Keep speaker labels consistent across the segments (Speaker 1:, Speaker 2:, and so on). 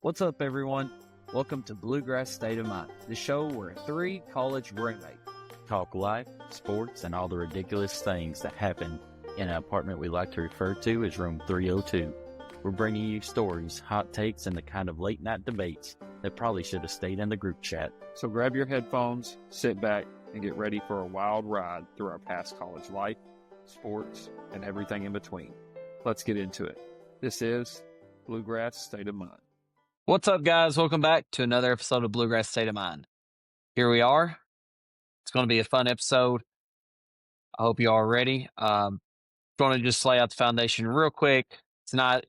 Speaker 1: What's up, everyone? Welcome to Bluegrass State of Mind, the show where three college roommates
Speaker 2: talk life, sports, and all the ridiculous things that happen in an apartment we like to refer to as Room 302. We're bringing you stories, hot takes, and the kind of late-night debates that probably should have stayed in the group chat.
Speaker 3: So grab your headphones, sit back, and get ready for a wild ride through our past college life, sports, and everything in between. Let's get into it. This is Bluegrass State of Mind.
Speaker 4: What's up, guys? Welcome back to another episode of Bluegrass State of Mind. Here we are. It's going to be a fun episode. I hope you all are ready. Going to just lay out the foundation real quick. Tonight,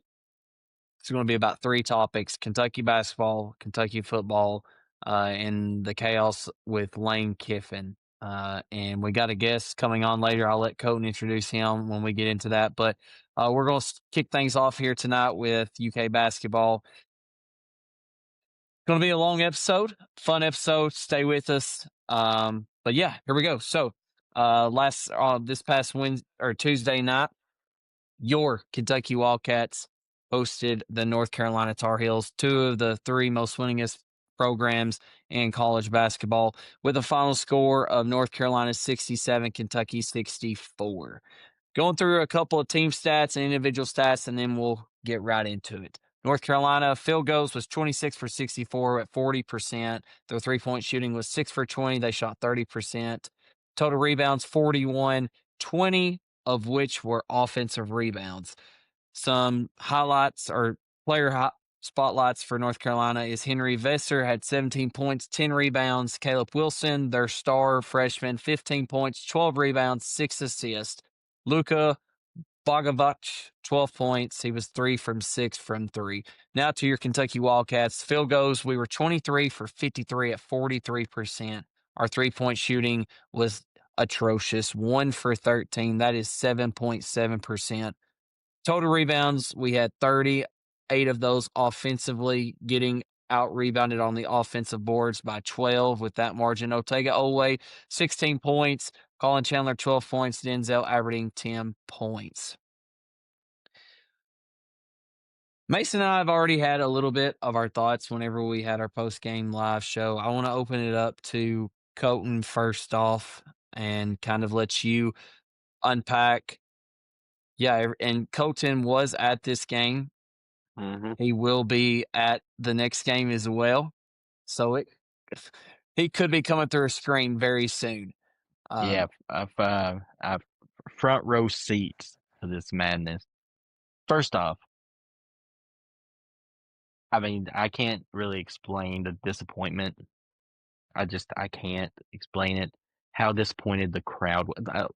Speaker 4: it's going to be about three topics: Kentucky basketball, Kentucky football, and the chaos with Lane Kiffin. And we got a guest coming on later. I'll let Colton introduce him when we get into that. But we're going to kick things off here tonight with UK basketball. Going to be a long episode, fun episode. Stay with us. But yeah, here we go. So, this past Wednesday or Tuesday night, your Kentucky Wildcats hosted the North Carolina Tar Heels, two of the three most winningest programs in college basketball, with a final score of North Carolina 67, Kentucky 64. Going through a couple of team stats and individual stats, and then we'll get right into it. North Carolina field goals was 26 for 64 at 40%. Their three-point shooting was 6 for 20. They shot 30%. Total rebounds 41, 20 of which were offensive rebounds. Some highlights or player spotlights for North Carolina is Henry Vesser had 17 points, 10 rebounds. Caleb Wilson, their star freshman, 15 points, 12 rebounds, 6 assists. Luka Bogovac, 12 points. He was 3 from 6 from 3. Now to your Kentucky Wildcats. Field goals, we were 23 for 53 at 43%. Our three-point shooting was atrocious, 1 for 13. That is 7.7%. Total rebounds, we had 38 of those offensively, getting out-rebounded on the offensive boards by 12 with that margin. Otega Oweh, 16 points. Colin Chandler, 12 points. Denzel Aberdeen, 10 points. Mason and I have already had a little bit of our thoughts whenever we had our post-game live show. I want to open it up to Colton first off and kind of let you unpack. Yeah, and Colton was at this game.
Speaker 2: Mm-hmm.
Speaker 4: He will be at the next game as well. So he could be coming through a screen very soon.
Speaker 2: I've front row seats to this madness. First off, I mean, I can't really explain the disappointment. I can't explain it. How disappointed the crowd was.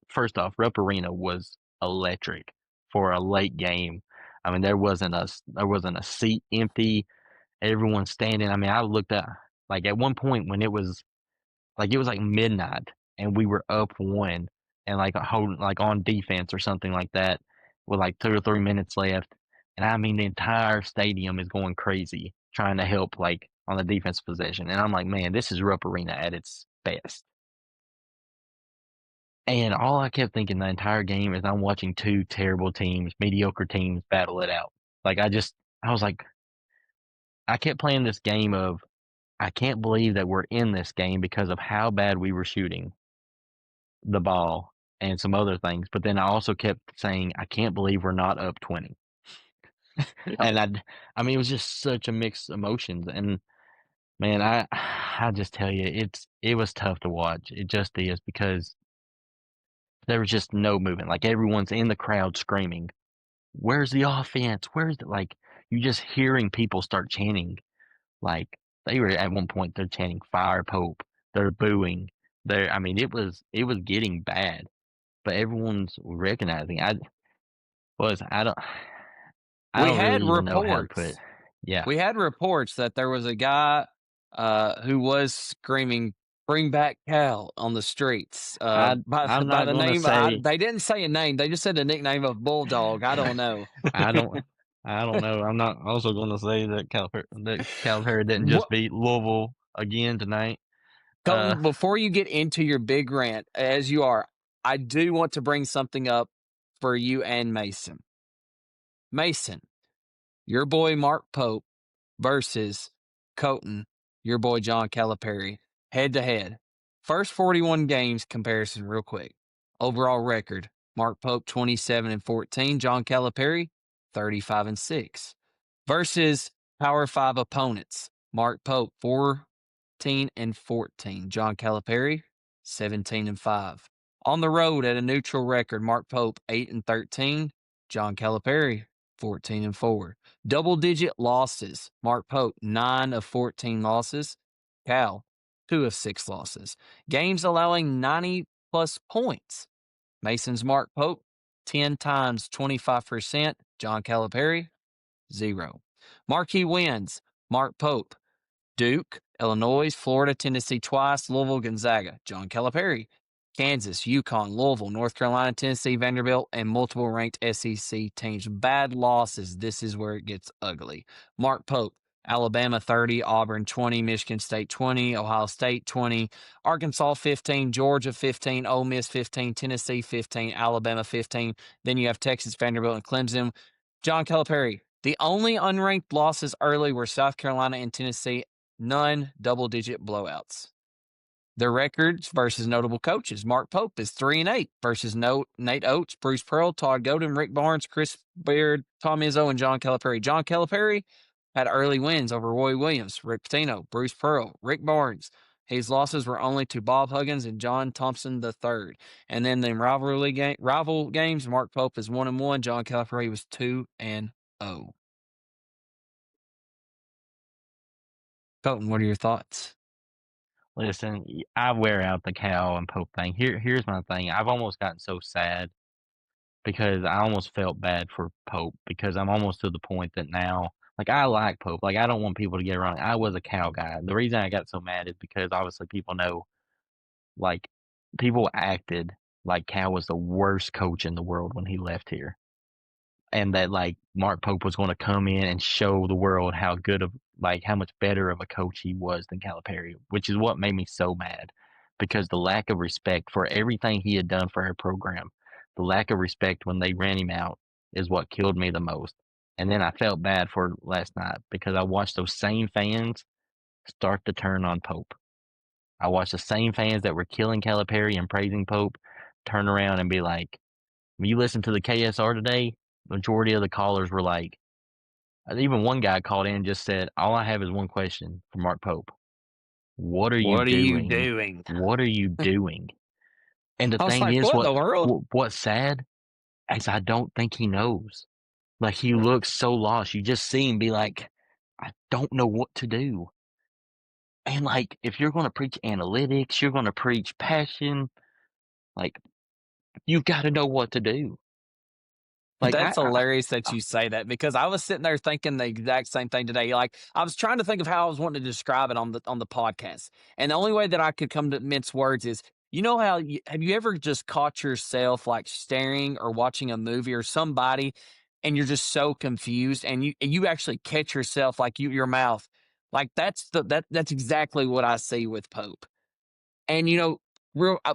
Speaker 2: First off, Rupp Arena was electric for a late game. I mean, there wasn't a seat empty. Everyone standing. I mean, I looked at at one point when it was like midnight and we were up 1 and holding on defense or something like that with 2 or 3 minutes left. And I mean, the entire stadium is going crazy trying to help on the defense possession. And I'm like, man, this is Rupp Arena at its best. And all I kept thinking the entire game is I'm watching two terrible teams, mediocre teams, battle it out. I was like, I kept playing this game of, I can't believe that we're in this game because of how bad we were shooting the ball and some other things. But then I also kept saying, I can't believe we're not up 20. And I mean, it was just such a mixed emotions. And man, I just tell you, it was tough to watch. It just is, because there was just no movement. Everyone's in the crowd screaming, "Where's the offense? Where's the?" You just hearing people start chanting. They were at one point, they're chanting "Fire Pope." They're booing. I mean, it was getting bad, but everyone's recognizing. I don't
Speaker 4: had
Speaker 2: really even know how to
Speaker 4: reports.
Speaker 2: put it. Yeah,
Speaker 4: We had reports that there was a guy who was screaming, "Bring back Cal" on the streets.
Speaker 2: I'm
Speaker 4: By
Speaker 2: not
Speaker 4: the
Speaker 2: gonna
Speaker 4: name,
Speaker 2: say.
Speaker 4: they didn't say a name. They just said the nickname of Bulldog. I don't know.
Speaker 2: I don't know. I'm not also going to say that Calipari didn't just beat Louisville again tonight.
Speaker 4: Colton, before you get into your big rant, as you are, I do want to bring something up for you and Mason. Mason, your boy Mark Pope versus Colton, your boy John Calipari, head-to-head. First 41 games comparison real quick. Overall record, Mark Pope 27-14, John Calipari 35-6. Versus Power 5 opponents, Mark Pope 14-14, John Calipari 17-5. On the road at a neutral record, Mark Pope 8-13, John Calipari 14-4. Double-digit losses, Mark Pope 9 of 14 losses, Cal 2 of 6 losses. Games allowing 90-plus points, Mason's Mark Pope 10 times 25%, John Calipari 0. Marquee wins, Mark Pope, Duke, Illinois, Florida, Tennessee twice, Louisville, Gonzaga, John Calipari, Kansas, UConn, Louisville, North Carolina, Tennessee, Vanderbilt, and multiple ranked SEC teams. Bad losses. This is where it gets ugly. Mark Pope, Alabama 30, Auburn 20, Michigan State 20, Ohio State 20, Arkansas 15, Georgia 15, Ole Miss 15, Tennessee 15, Alabama 15. Then you have Texas, Vanderbilt, and Clemson. John Calipari, the only unranked losses early were South Carolina and Tennessee. None double-digit blowouts. Their records versus notable coaches. Mark Pope is 3-8 versus Nate Oates, Bruce Pearl, Todd Golden, Rick Barnes, Chris Beard, Tom Izzo, and John Calipari. John Calipari had early wins over Roy Williams, Rick Pitino, Bruce Pearl, Rick Barnes. His losses were only to Bob Huggins and John Thompson III. And then the rival games, Mark Pope is 1-1. John Calipari was 2-0. Colton, what are your thoughts?
Speaker 2: Listen, I wear out the Cal and Pope thing. Here's my thing. I've almost gotten so sad because I almost felt bad for Pope because I'm almost to the point that now, like, I like Pope. Like, I don't want people to get it wrong. I was a Cal guy. The reason I got so mad is because obviously people know, like, people acted like Cal was the worst coach in the world when he left here. And that, like, Mark Pope was going to come in and show the world how good of, like, how much better of a coach he was than Calipari, which is what made me so mad because the lack of respect for everything he had done for our program, the lack of respect when they ran him out is what killed me the most. And then I felt bad for last night because I watched those same fans start to turn on Pope. I watched the same fans that were killing Calipari and praising Pope turn around and be like, when you listen to the KSR today, majority of the callers were like, even one guy called in and just said, all I have is one question for Mark Pope. What are you doing? What are you doing? And the
Speaker 4: I was
Speaker 2: thing
Speaker 4: like,
Speaker 2: is,
Speaker 4: what in the world?
Speaker 2: what's sad is I don't think he knows. Like, he looks so lost. You just see him be like, I don't know what to do. And, like, if you're going to preach analytics, you're going to preach passion, like, you've got to know what to do. Like,
Speaker 4: That's hilarious that you say that because I was sitting there thinking the exact same thing today. Like, I was trying to think of how I was wanting to describe it on the podcast, and the only way that I could come to mince words is, you know how have you ever just caught yourself like staring or watching a movie or somebody, and you're just so confused, and you actually catch yourself like your mouth, like that's exactly what I see with Pope. And,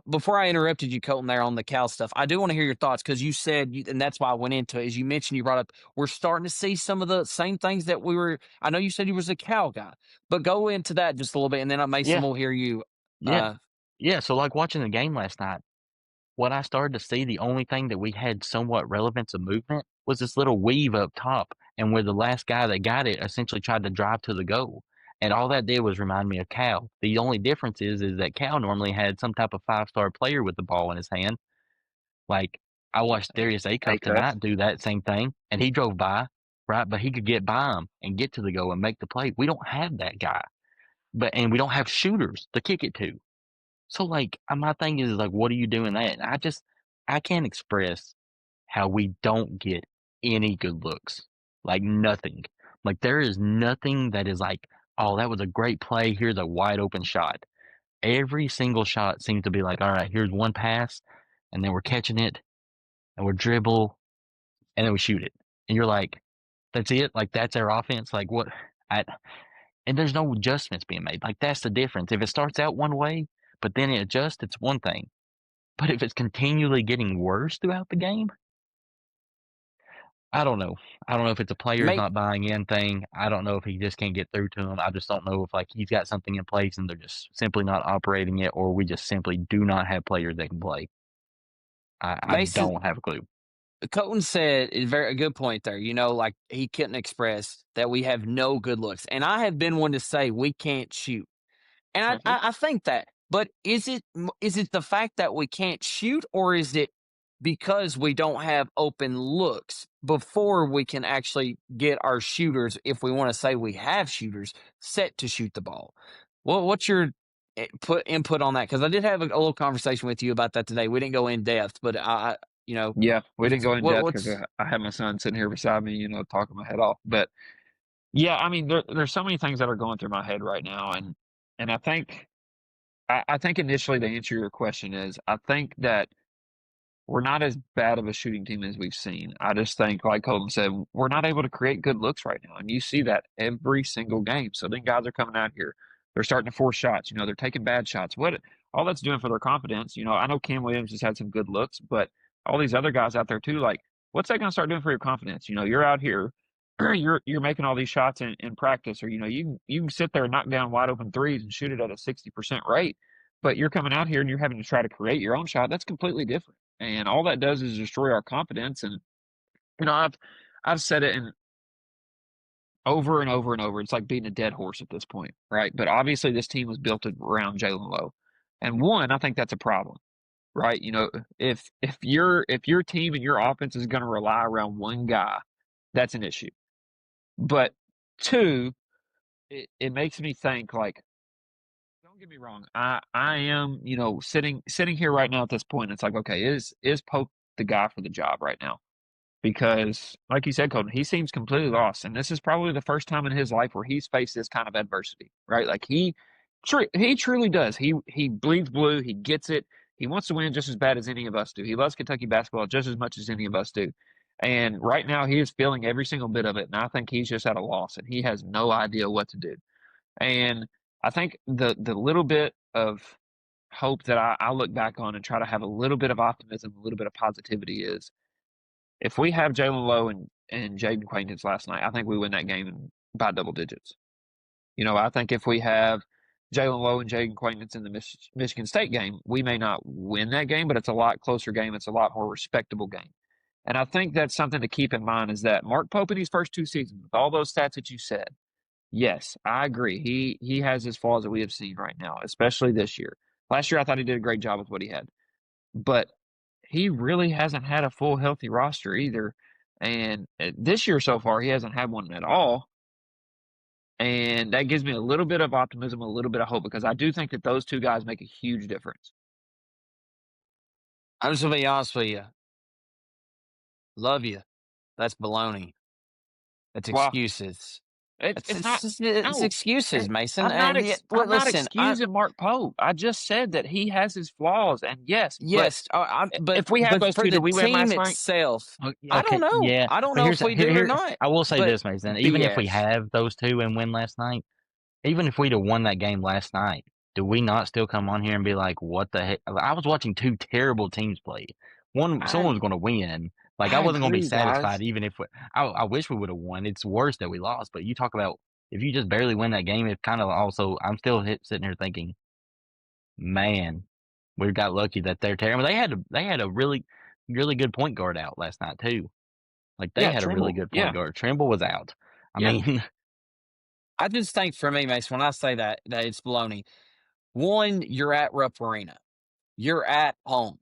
Speaker 4: before I interrupted you, Colton, there on the Cal stuff, I do want to hear your thoughts because you said, and that's why I went into it, as you mentioned, you brought up, we're starting to see some of the same things that I know you said you was a Cal guy, but go into that just a little bit, and then Mason will hear you.
Speaker 2: Yeah. So, like, watching the game last night, what I started to see, the only thing that we had somewhat relevance of movement was this little weave up top, and where the last guy that got it essentially tried to drive to the goal. And all that did was remind me of Cal. The only difference is that Cal normally had some type of 5-star player with the ball in his hand. Like, I watched Darius Acuff tonight do that same thing, and he drove by, right? But he could get by him and get to the goal and make the play. We don't have that guy. And we don't have shooters to kick it to. So, like, my thing is, like, what are you doing that? And I can't express how we don't get any good looks. Like, nothing. Like, there is nothing that is like, oh, that was a great play. Here's a wide open shot. Every single shot seems to be like, all right, here's one pass, and then we're catching it, and we're dribble, and then we shoot it. And you're like, that's it? Like, that's our offense? Like, what? And there's no adjustments being made. Like, that's the difference. If it starts out one way, but then it adjusts, it's one thing. But if it's continually getting worse throughout the game, I don't know. I don't know if it's a players
Speaker 4: May-
Speaker 2: not buying in thing. I don't know if he just can't get through to them. I just don't know if, like, he's got something in place and they're just simply not operating it, or we just simply do not have players that can play. I
Speaker 4: Mason
Speaker 2: don't have a clue.
Speaker 4: Colton said a good point there. Like he couldn't express that we have no good looks, and I have been one to say we can't shoot. And I think that, but is it the fact that we can't shoot, or is it because we don't have open looks before we can actually get our shooters, if we want to say we have shooters, set to shoot the ball? Well, what's your input on that? Because I did have a little conversation with you about that today. We didn't go in depth, but
Speaker 3: Yeah, we didn't go in depth
Speaker 4: what's
Speaker 3: because I had my son sitting here beside me, talking my head off. But yeah, I mean, there's so many things that are going through my head right now, and I think initially the answer to your question is I think that we're not as bad of a shooting team as we've seen. I just think, like Colton said, we're not able to create good looks right now, and you see that every single game. So then guys are coming out here, they're starting to force shots. They're taking bad shots. What all that's doing for their confidence? I know Cam Williams has had some good looks, but all these other guys out there too, like, what's that going to start doing for your confidence? You're out here, you're making all these shots in practice, or you can sit there and knock down wide open threes and shoot it at a 60% rate, but you're coming out here and you're having to try to create your own shot. That's completely different. And all that does is destroy our confidence. And I've said it over and over and over. It's like beating a dead horse at this point, right? But obviously, this team was built around Jalen Lowe, and I think that's a problem, right? If your team and your offense is going to rely around one guy, that's an issue. But two, it makes me think, like, don't get me wrong. I am, sitting here right now at this point. It's like, okay, is Pope the guy for the job right now? Because, like you said, Colton, he seems completely lost, and this is probably the first time in his life where he's faced this kind of adversity, right? Like he truly does. He bleeds blue. He gets it. He wants to win just as bad as any of us do. He loves Kentucky basketball just as much as any of us do. And right now, he is feeling every single bit of it. And I think he's just at a loss, and he has no idea what to do. And I think the little bit of hope that I look back on and try to have a little bit of optimism, a little bit of positivity is if we have Jalen Lowe and Jaden Quaintance last night, I think we win that game by double digits. I think if we have Jalen Lowe and Jaden Quaintance in the Michigan State game, we may not win that game, but it's a lot closer game. It's a lot more respectable game. And I think that's something to keep in mind is that Mark Pope in his first two seasons, with all those stats that you said, yes, I agree. He has his flaws that we have seen right now, especially this year. Last year, I thought he did a great job with what he had. But he really hasn't had a full healthy roster either. And this year so far, he hasn't had one at all. And that gives me a little bit of optimism, a little bit of hope, because I do think that those two guys make a huge difference.
Speaker 4: I'm just gonna be honest with you. Love you. That's baloney. That's
Speaker 3: Well,
Speaker 4: excuses.
Speaker 3: it's
Speaker 4: excuses, Mason.
Speaker 3: I'm not
Speaker 4: Listen,
Speaker 3: excusing Mark Pope. I just said that he has his flaws, and yes,
Speaker 4: but
Speaker 3: if we have those
Speaker 4: for
Speaker 3: two,
Speaker 4: the
Speaker 3: do we win last
Speaker 4: team
Speaker 3: night?
Speaker 4: itself,
Speaker 2: Okay,
Speaker 4: I don't know.
Speaker 2: yeah.
Speaker 4: I don't
Speaker 2: But
Speaker 4: know if we do or not.
Speaker 2: I will say
Speaker 4: but
Speaker 2: this, Mason. Even if we
Speaker 4: BS.
Speaker 2: have those two and win last night, even if we'd have won that game last night, do we not still come on here and be like, what the heck? I was watching two terrible teams play. Someone was going to win. Like, I wasn't going to be satisfied
Speaker 3: guys.
Speaker 2: even if I wish we would have won. It's worse that we lost. But you talk about if you just barely win that game, it's kind of also I'm still sitting here thinking, man, we got lucky that they're terrible. They had a really good point guard out last night too. Like they had a really good point guard. Trimble was out. I mean,
Speaker 4: I just think for me, Mason, when I say that it's baloney. One, you're at Rupp Arena. You're at home.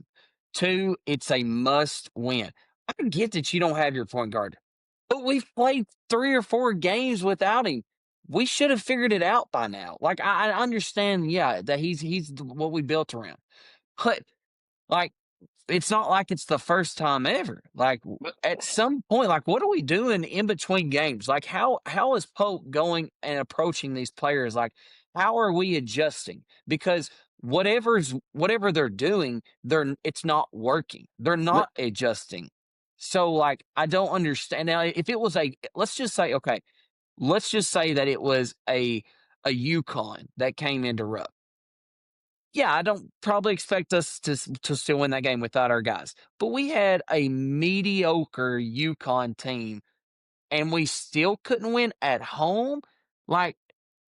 Speaker 4: Two, it's a must win. I get that you don't have your point guard, but we've played 3 or 4 games without him. We should have figured it out by now. Like I understand, that he's what we built around, but like it's not like it's the first time ever. Like at some point, like what are we doing in between games? Like how is Pope going and approaching these players? Like how are we adjusting? Because whatever they're doing, it's not working. They're not adjusting. So like I don't understand. Now if it was let's just say that it was a UConn that came into Rupp. yeah, I don't probably expect us to still win that game without our guys. But we had a mediocre UConn team, and we still couldn't win at home. Like,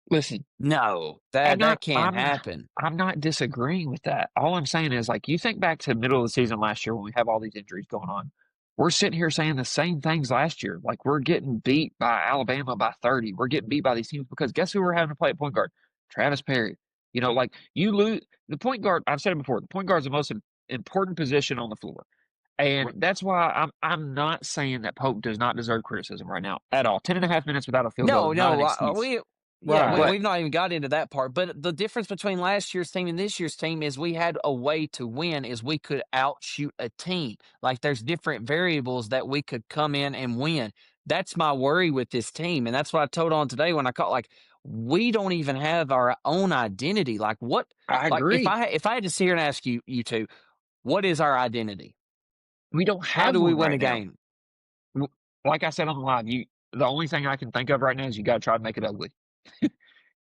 Speaker 5: Listen,
Speaker 4: no,
Speaker 5: I'm
Speaker 4: that
Speaker 5: not
Speaker 4: can't happen.
Speaker 5: I'm not disagreeing with that. All I'm saying is, like, you think back to the middle of the season last year when we have all these injuries going on. We're sitting here saying the same things last year. Like, we're getting beat by Alabama by 30. We're getting beat by these teams because guess who we're having to play at point guard? Travis Perry. You know, like, you lose the point guard. I've said it before. The point guard is the most important position on the floor. And that's why I'm not saying that Pope does not deserve criticism right now at all. 10.5 minutes without a field goal is not an excuse. Right.
Speaker 4: We've not even got into that part. But the difference between last year's team and this year's team is we had a way to win is we could outshoot a team. Like there's different variables that we could come in and win. That's my worry with this team. And that's what I told on today when I caught like we don't even have our own identity. Like what
Speaker 5: I
Speaker 4: like
Speaker 5: agree.
Speaker 4: if I had to sit here and ask you two, what is our identity?
Speaker 5: We don't have
Speaker 4: How do we
Speaker 5: one
Speaker 4: win
Speaker 5: right
Speaker 4: a
Speaker 5: now.
Speaker 4: game?
Speaker 5: Like I said on the line, the only thing I can think of right now is you got to try to make it ugly.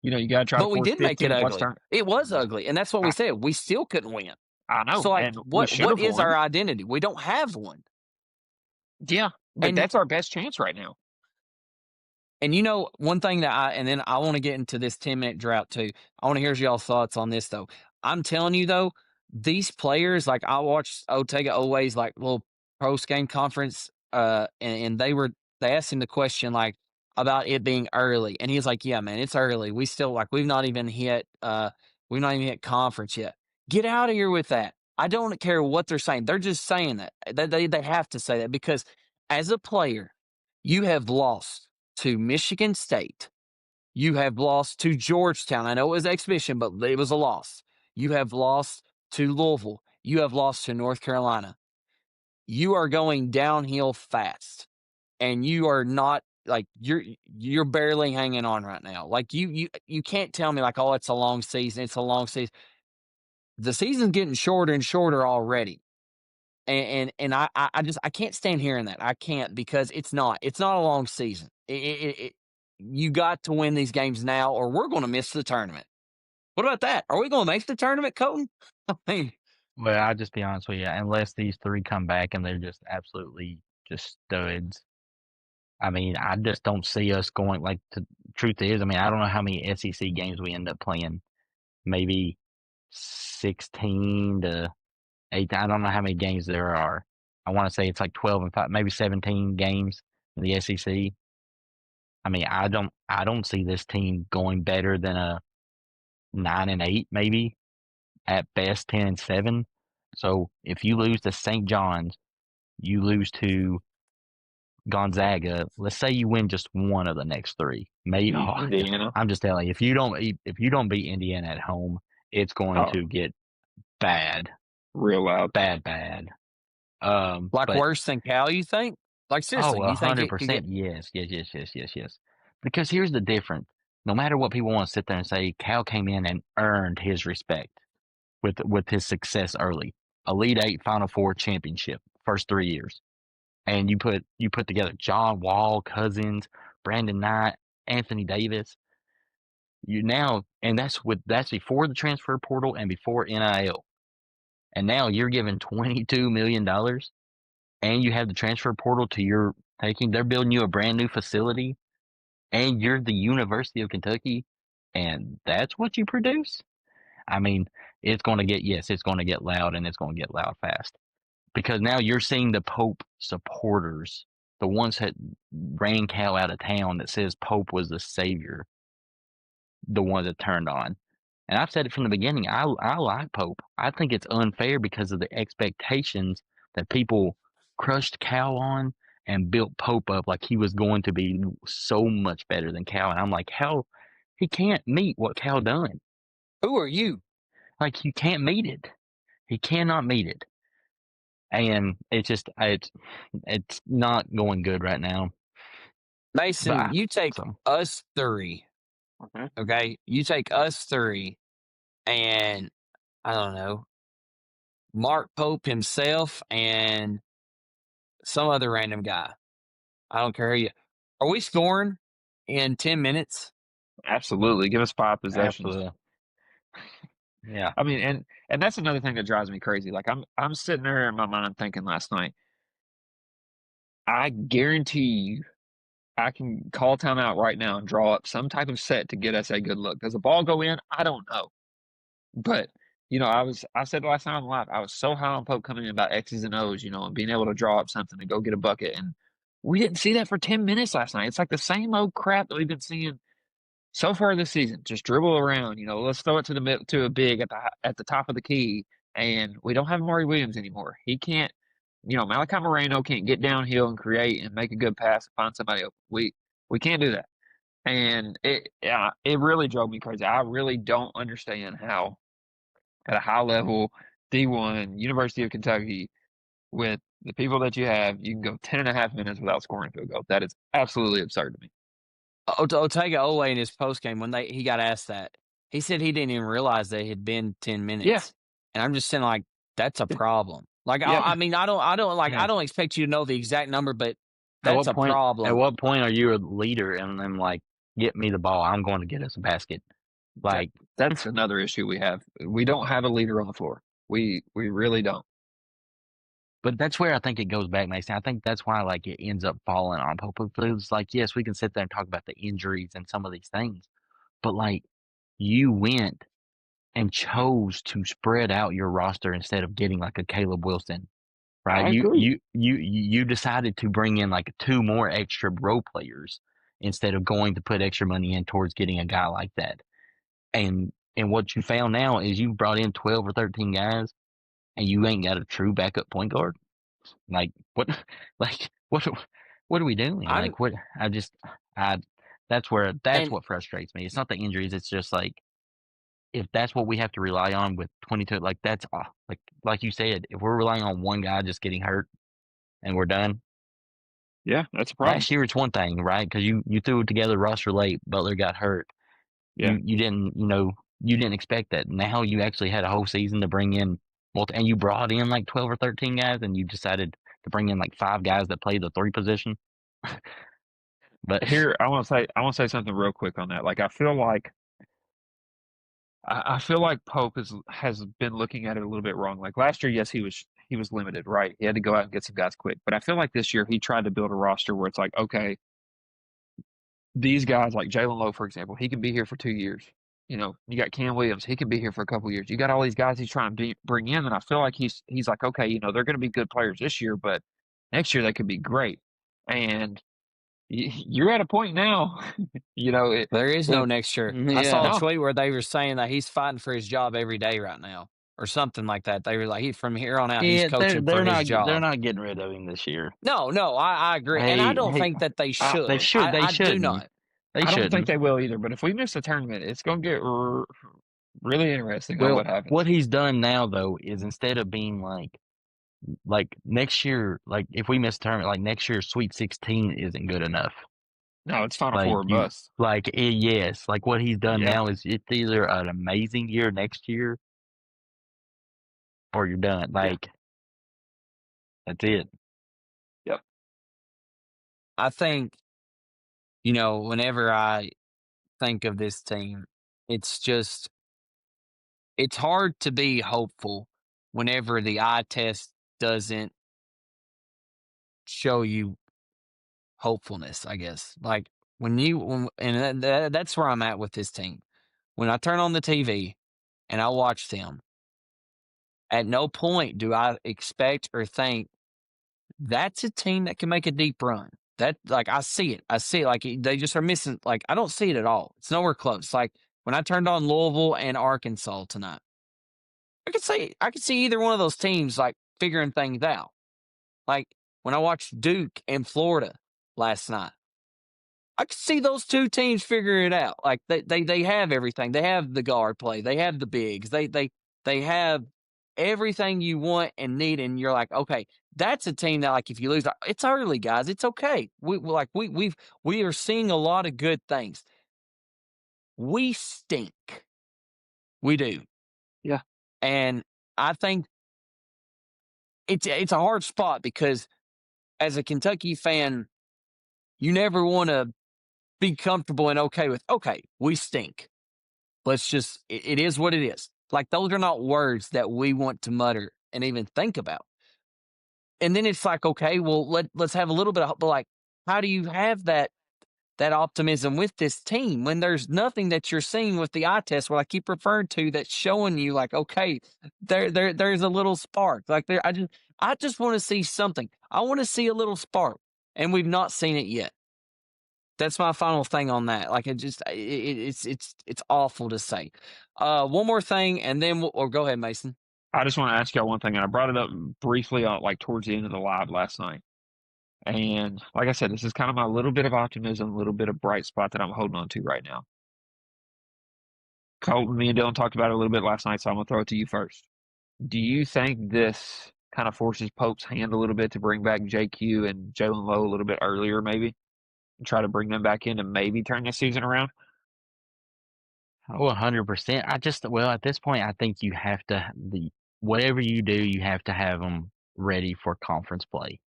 Speaker 5: You know, you got to try to
Speaker 4: But we
Speaker 5: force
Speaker 4: did make it
Speaker 5: 15 plus
Speaker 4: ugly.
Speaker 5: turn.
Speaker 4: It was ugly, and that's what we said. We still couldn't win.
Speaker 5: I know.
Speaker 4: So, like,
Speaker 5: and we
Speaker 4: what
Speaker 5: should have
Speaker 4: is
Speaker 5: won.
Speaker 4: our identity? We don't have one.
Speaker 5: Yeah, but
Speaker 4: And-
Speaker 5: that's our best chance right now.
Speaker 4: And you know, one thing that I want to get into this 10-minute drought too. I want to hear y'all's thoughts on this though. I'm telling you though, these players, like I watched Otega Oweh's like little post game conference, and they asked him the question like about it being early, and he's like, "Yeah, man, it's early. We still like we've not even hit conference yet. Get out of here with that. I don't care what they're saying. They're just saying that. They have to say that because as a player, you have lost to Michigan State. You have lost to Georgetown. I know it was exhibition, but it was a loss. You have lost to Louisville. You have lost to North Carolina. You are going downhill fast, and you are not like you're barely hanging on right now. Like you can't tell me like, oh, it's a long season. It's a long season. The season's getting shorter and shorter already. And I just I can't stand hearing that. I can't because it's not a long season. You got to win these games now, or we're going to miss the tournament. What about that? Are we going to make the tournament, Colton? I mean,
Speaker 2: Well, I'll just be honest with you. Unless these three come back and they're just absolutely just studs, I mean, I just don't see us going. Like, the truth is, I mean, I don't know how many SEC games we end up playing. Maybe 16 to 18. I don't know how many games there are. I want to say it's like 12 and 5, maybe 17 games in the SEC. I mean, I don't see this team going better than a 9 and 8, maybe at best 10 and 7. So if you lose to St. John's, you lose to Gonzaga. Let's say you win just one of the next three. Maybe
Speaker 5: Indiana.
Speaker 2: I'm just telling you, if you don't beat Indiana at home, it's going to get bad,
Speaker 5: Real loud.
Speaker 2: bad.
Speaker 4: like
Speaker 2: but-
Speaker 4: worse than Cal, you think? Like seriously, you think it could
Speaker 2: 100%. Yes. Because here's the difference. No matter what people want to sit there and say, Cal came in and earned his respect with his success early. Elite Eight, Final Four championship, first 3 years. And you put together John Wall, Cousins, Brandon Knight, Anthony Davis. And that's before the transfer portal and before NIL. And now you're giving $22 million and you have the transfer portal to your taking. They're building you a brand new facility and you're the University of Kentucky and that's what you produce. I mean, it's going to get loud and it's going to get loud fast. Because now you're seeing the Pope supporters, the ones that ran Cal out of town that says Pope was the savior, the ones that turned on. And I've said it from the beginning, I like Pope. I think it's unfair because of the expectations that people crushed Cal on and built Pope up like he was going to be so much better than Cal. And I'm like, hell, he can't meet what Cal done.
Speaker 4: Who are you?
Speaker 2: Like, you can't meet it. He cannot meet it. And it's not going good right now.
Speaker 4: Mason, you take us three. Okay? You take us three and I don't know, Mark Pope himself and some other random guy. I don't care who you. Are we scoring in 10 minutes?
Speaker 5: Absolutely. Give us 5 possessions.
Speaker 2: Absolutely. Yeah.
Speaker 5: I mean, and that's another thing that drives me crazy. Like I'm sitting there in my mind thinking last night, I guarantee you I can call timeout right now and draw up some type of set to get us a good look. Does the ball go in? I don't know. But, I said last night on the live, I was so high on Pope coming in about X's and O's, and being able to draw up something to go get a bucket. And we didn't see that for 10 minutes last night. It's like the same old crap that we've been seeing so far this season. Just dribble around, let's throw it to a big at the top of the key. And we don't have Maury Williams anymore. He can't, Malachi Moreno can't get downhill and create and make a good pass and find somebody open. We can't do that. And it really drove me crazy. I really don't understand how at a high level D1 University of Kentucky with the people that you have, you can go 10.5 minutes without scoring a field goal. That is absolutely absurd to me.
Speaker 4: Otega Ole in his postgame when he got asked that, he said he didn't even realize they had been 10 minutes.
Speaker 5: Yeah.
Speaker 4: And I'm just saying, like, that's a problem. Like,
Speaker 5: Yeah.
Speaker 4: I don't expect you to know the exact number, but that's a
Speaker 2: problem.
Speaker 4: problem.
Speaker 2: At what point are you a leader and I'm like, get me the ball, I'm going to get us a basket? Like,
Speaker 5: that's another issue we have. We don't have a leader on the floor. We really don't.
Speaker 2: But that's where I think it goes back, Mason. I think that's why like it ends up falling on Pope. It's like, yes, we can sit there and talk about the injuries and some of these things, but like you went and chose to spread out your roster instead of getting like a Caleb Wilson, right?
Speaker 5: I agree.
Speaker 2: You decided to bring in like 2 more extra role players instead of going to put extra money in towards getting a guy like that. And what you found now is you brought in 12 or 13 guys and you ain't got a true backup point guard. Like what? Like what are we doing? Like what? That's what frustrates me. It's not the injuries. It's just like if that's what we have to rely on with 22, like that's like you said, if we're relying on one guy just getting hurt and we're done.
Speaker 5: Yeah, that's a problem.
Speaker 2: Last year it's one thing, right? Because you threw it together roster late. Butler got hurt.
Speaker 5: Yeah.
Speaker 2: You didn't expect that. Now you actually had a whole season to bring in and you brought in like 12 or 13 guys and you decided to bring in like 5 guys that play the 3 position. But
Speaker 5: here, I want to say something real quick on that. Like, I feel like Pope has been looking at it a little bit wrong. Like last year, yes, he was limited, right? He had to go out and get some guys quick. But I feel like this year he tried to build a roster where it's like, okay, these guys like Jalen Lowe, for example, he can be here for 2 years. You got Cam Williams, he can be here for a couple years. You got all these guys he's trying to bring in, and I feel like he's like, okay, they're going to be good players this year, but next year they could be great. And you're at a point now,
Speaker 4: there is no next year.
Speaker 2: Yeah.
Speaker 4: I saw a tweet where they were saying that he's fighting for his job every day right now, or something like that. They were like, from here on out, he's coaching for his job.
Speaker 2: They're not getting rid of him this year.
Speaker 4: No, I agree, and I don't think that they should.
Speaker 2: They should.
Speaker 4: I do not.
Speaker 5: I don't think they will either. But if we miss the tournament, it's going to get really interesting on what happens.
Speaker 2: What he's done now, though, is instead of being like next year, like if we miss the tournament, like next year, Sweet 16 isn't good enough.
Speaker 5: No, it's Final Four or bust.
Speaker 2: Yes, like what he's done now is it's either an amazing year next year, or you're done. Like that's it.
Speaker 5: Yep.
Speaker 4: I think, whenever I think of this team, it's hard to be hopeful whenever the eye test doesn't show you hopefulness, I guess. Like that's where I'm at with this team. When I turn on the TV and I watch them, at no point do I expect or think that's a team that can make a deep run. That, like, I see it. Like they just are missing. Like, I don't see it at all. It's nowhere close. Like when I turned on Louisville and Arkansas tonight, I could see either one of those teams like figuring things out. Like when I watched Duke and Florida last night, I could see those 2 teams figure it out. Like they have everything. They have the guard play. They have the bigs. They have everything you want and need. And you're like, okay, that's a team that, like, if you lose, it's early, guys. It's okay. We are seeing a lot of good things. We stink. We do.
Speaker 5: Yeah.
Speaker 4: And I think it's a hard spot because as a Kentucky fan, you never want to be comfortable and okay with, okay, we stink. Let's just, it is what it is. Like, those are not words that we want to mutter and even think about. And then it's like, okay, well, let's have a little bit of, but like, how do you have that optimism with this team when there's nothing that you're seeing with the eye test, what I keep referring to, that's showing you like, okay, there's a little spark. Like I just want to see something. I want to see a little spark, and we've not seen it yet. That's my final thing on that. Like it's awful to say. One more thing, and then or go ahead, Mason.
Speaker 5: I just want to ask y'all one thing, and I brought it up briefly like towards the end of the live last night. And like I said, this is kind of my little bit of optimism, a little bit of bright spot that I'm holding on to right now. Colton, me and Dylan talked about it a little bit last night, so I'm going to throw it to you first. Do you think this kind of forces Pope's hand a little bit to bring back JQ and Jalen Lowe a little bit earlier, maybe? And try to bring them back in and maybe turn this season around?
Speaker 2: Oh, 100%. Well, at this point, I think you have to, whatever you do, you have to have them ready for conference play,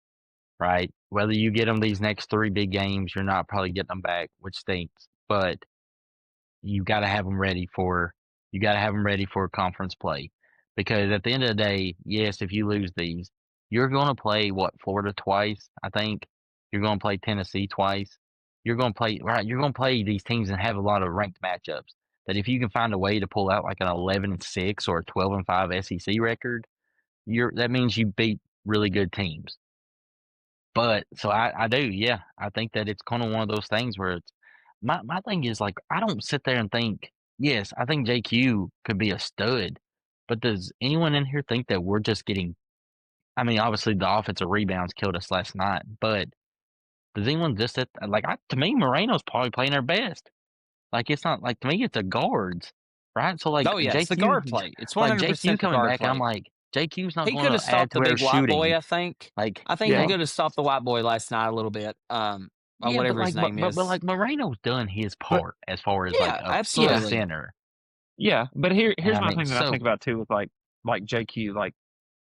Speaker 2: right? Whether you get them these next 3 big games, you're not probably getting them back, which stinks, but you got to have them ready for conference play, because at the end of the day, yes, if you lose these, you're going to play Florida twice. I think you're going to play Tennessee twice. You're going to play these teams and have a lot of ranked matchups. That if you can find a way to pull out like an 11-6 or a 12-5 SEC record, that means you beat really good teams. But so I do, yeah. I think that it's kind of one of those things where it's my thing is like I don't sit there and think, yes, I think JQ could be a stud, but does anyone in here think that we're just getting? I mean, obviously the offensive rebounds killed us last night, but does anyone just to me, Moreno's probably playing their best. Like it's not like to me, it's the guards, right? So like
Speaker 4: Oh yeah, it's the
Speaker 2: JQ,
Speaker 4: guard play. It's
Speaker 2: like
Speaker 4: 100%
Speaker 2: JQ
Speaker 4: the
Speaker 2: coming
Speaker 4: guard
Speaker 2: back,
Speaker 4: play.
Speaker 2: I'm like JQ's not
Speaker 4: He
Speaker 2: going
Speaker 4: could have
Speaker 2: to add
Speaker 4: stopped
Speaker 2: to
Speaker 4: the
Speaker 2: our
Speaker 4: big white
Speaker 2: shooting.
Speaker 4: boy. I think
Speaker 5: Yeah.
Speaker 4: he could have stopped the white boy last night a little bit. On whatever his name is.
Speaker 2: But like Moreno's done his part as far as like a
Speaker 4: absolutely.
Speaker 2: center.
Speaker 5: Yeah, but here's my thing that I
Speaker 2: so
Speaker 5: think about too with like JQ, like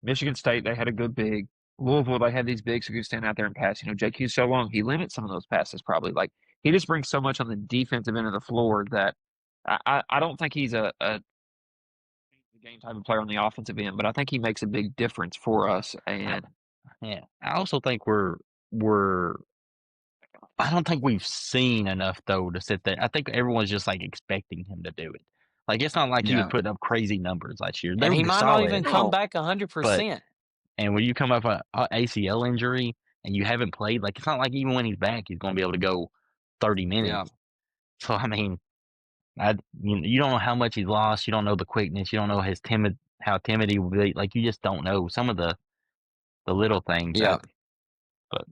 Speaker 5: Michigan State, they had a good big. Louisville, they had these bigs who could stand out there and pass. You know, JQ's so long, he limits some of those passes probably. Like he just brings so much on the defensive end of the floor that I don't think he's a game type of player on the offensive end, but I think he makes a big difference for us. And
Speaker 2: yeah, I also think I don't think we've seen enough though to sit there. I think everyone's just like expecting him to do it. Like it's not like he was putting up crazy numbers last year. They
Speaker 4: And he
Speaker 2: were
Speaker 4: might
Speaker 2: solid,
Speaker 4: not even come back 100%.
Speaker 2: And when you come up a ACL injury and you haven't played, like it's not like even when he's back, he's going to be able to go 30 minutes.
Speaker 4: Yeah.
Speaker 2: So I mean, you don't know how much he's lost. You don't know the quickness. You don't know how timid he will be. Like you just don't know some of the little things.
Speaker 4: Yeah.
Speaker 2: But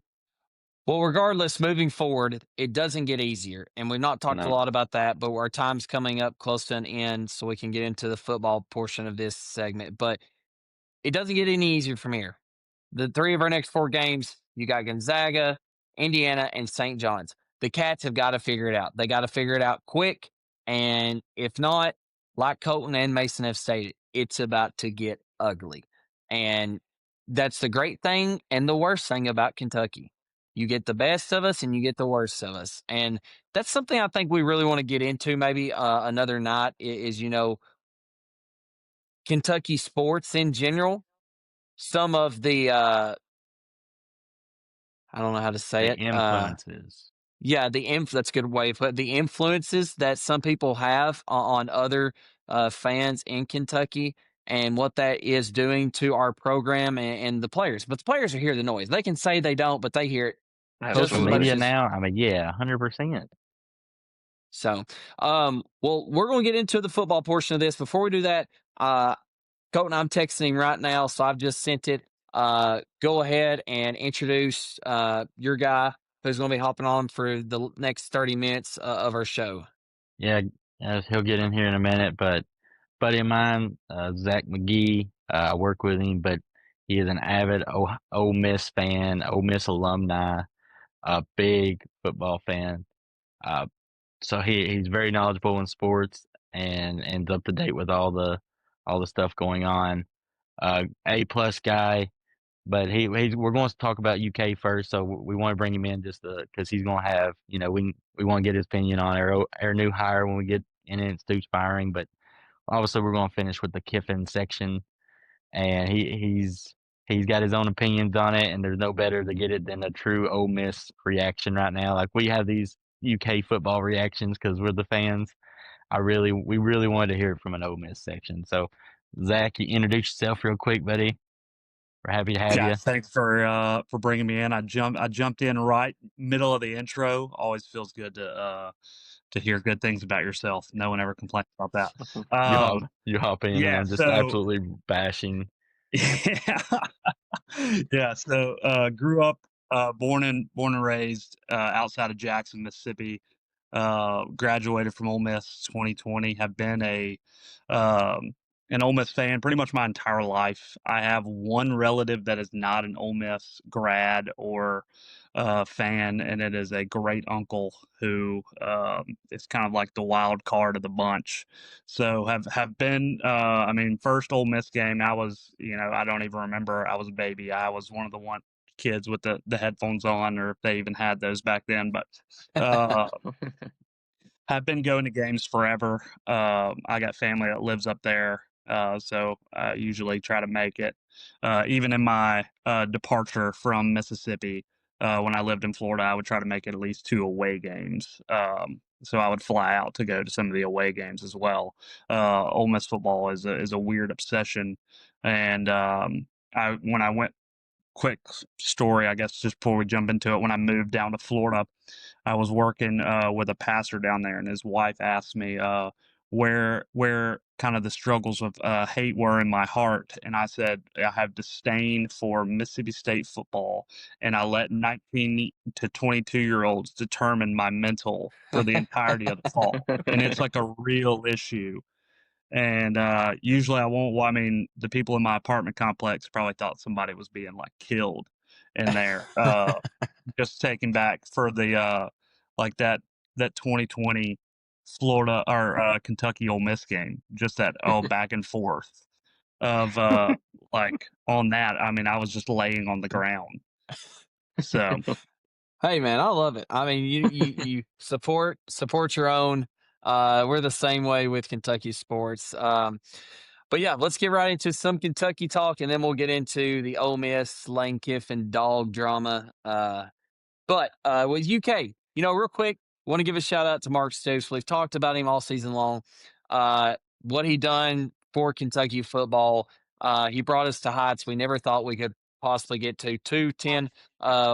Speaker 4: well, regardless, moving forward, it doesn't get easier, and we've not talked a lot about that. But our time's coming up close to an end, so we can get into the football portion of this segment. But it doesn't get any easier from here. The 3 of our next 4 games, you got Gonzaga, Indiana, and St. John's. The Cats have got to figure it out. They got to figure it out quick. And if not, like Colton and Mason have stated, it's about to get ugly. And that's the great thing and the worst thing about Kentucky. You get the best of us and you get the worst of us. And that's something I think we really want to get into maybe another night is, Kentucky sports in general. Some of the I don't know how to say it.
Speaker 2: Influences.
Speaker 4: That's a good way of putting it. The influences that some people have on other fans in Kentucky and what that is doing to our program and the players. But the players are hearing the noise. They can say they don't, but they hear it.
Speaker 2: Social media now, I mean, yeah, 100%.
Speaker 4: So, well, we're going to get into the football portion of this. Before we do that, Colton, I'm texting him right now, so I've just sent it. Go ahead and introduce your guy who's going to be hopping on for the next 30 minutes of our show.
Speaker 2: Yeah, he'll get in here in a minute, but buddy of mine, Zach McGee, I work with him, but he is an avid Ole Miss fan, Ole Miss alumni, a big football fan. So he's very knowledgeable in sports and up to date with all the stuff going on. A+ guy, but we're going to talk about UK first, so we want to bring him in just because he's going to have, we want to get his opinion on our new hire when we get in, and it's Stoops firing, but obviously we're going to finish with the Kiffin section, and he's got his own opinions on it, and there's no better to get it than a true Ole Miss reaction right now. Like we have these UK football reactions because we're the fans. We really wanted to hear it from an Ole Miss section. So, Zach, you introduce yourself real quick, buddy. We're happy to have
Speaker 6: Yeah,
Speaker 2: you.
Speaker 6: thanks for bringing me in. I jumped in right middle of the intro. Always feels good to hear good things about yourself. No one ever complains about that.
Speaker 2: You hop in, and
Speaker 6: yeah,
Speaker 2: I'm just absolutely bashing.
Speaker 6: Yeah, yeah. So grew up, born and raised outside of Jackson, Mississippi. Graduated from Ole Miss 2020. Have been an Ole Miss fan pretty much my entire life. I have one relative that is not an Ole Miss grad or fan, and it is a great uncle who is kind of like the wild card of the bunch. So have been. I mean, first Ole Miss game, I was, I don't even remember. I was a baby. I was one of the kids with the headphones on, or if they even had those back then. But have been going to games forever. I got family that lives up there, so I usually try to make it. Even in my departure from Mississippi, when I lived in Florida, I would try to make it at least 2 away games. So I would fly out to go to some of the away games as well. Ole Miss football is a weird obsession, and when I went, quick story, I guess, just before we jump into it. When I moved down to Florida, I was working with a pastor down there, and his wife asked me where kind of the struggles of hate were in my heart, and I said I have disdain for Mississippi State football, and I let 19 to 22-year-olds determine my mental for the entirety of the fall, and it's like a real issue. And usually I won't. Well, I mean, the people in my apartment complex probably thought somebody was being like killed in there. Just taken back for the like that 2020 Florida or Kentucky Ole Miss game. Just that back and forth of like on that. I mean, I was just laying on the ground. So
Speaker 4: Hey man, I love it. I mean, you support your own. We're the same way with Kentucky sports. But yeah, let's get right into some Kentucky talk, and then we'll get into the Ole Miss Lane Kiffin dog drama. But with UK, real quick, want to give a shout out to Mark Stoops. We've talked about him all season long. What he done for Kentucky football. He brought us to heights we never thought we could possibly get to. 2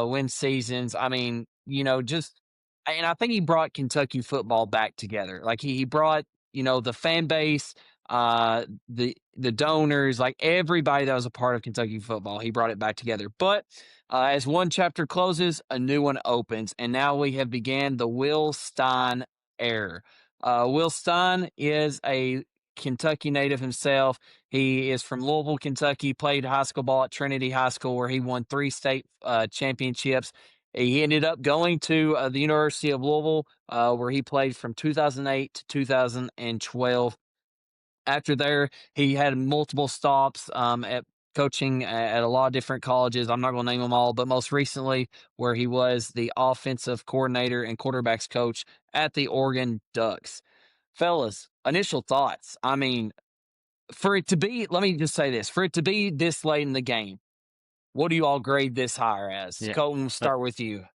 Speaker 4: win seasons. I mean, and I think he brought Kentucky football back together. Like he brought, the fan base, the donors, like everybody that was a part of Kentucky football. He brought it back together. But as one chapter closes, a new one opens, and now we have began the Will Stein era. Will Stein is a Kentucky native himself. He is from Louisville, Kentucky, played high school ball at Trinity High School, where he won 3 state championships. He ended up going to the University of Louisville, where he played from 2008 to 2012. After there, he had multiple stops at coaching at a lot of different colleges. I'm not going to name them all, but most recently, where he was the offensive coordinator and quarterbacks coach at the Oregon Ducks. Fellas, initial thoughts. I mean, let me just say this, for it to be this late in the game, what do you all grade this hire as?
Speaker 2: Yeah.
Speaker 4: Colton, we'll start with you.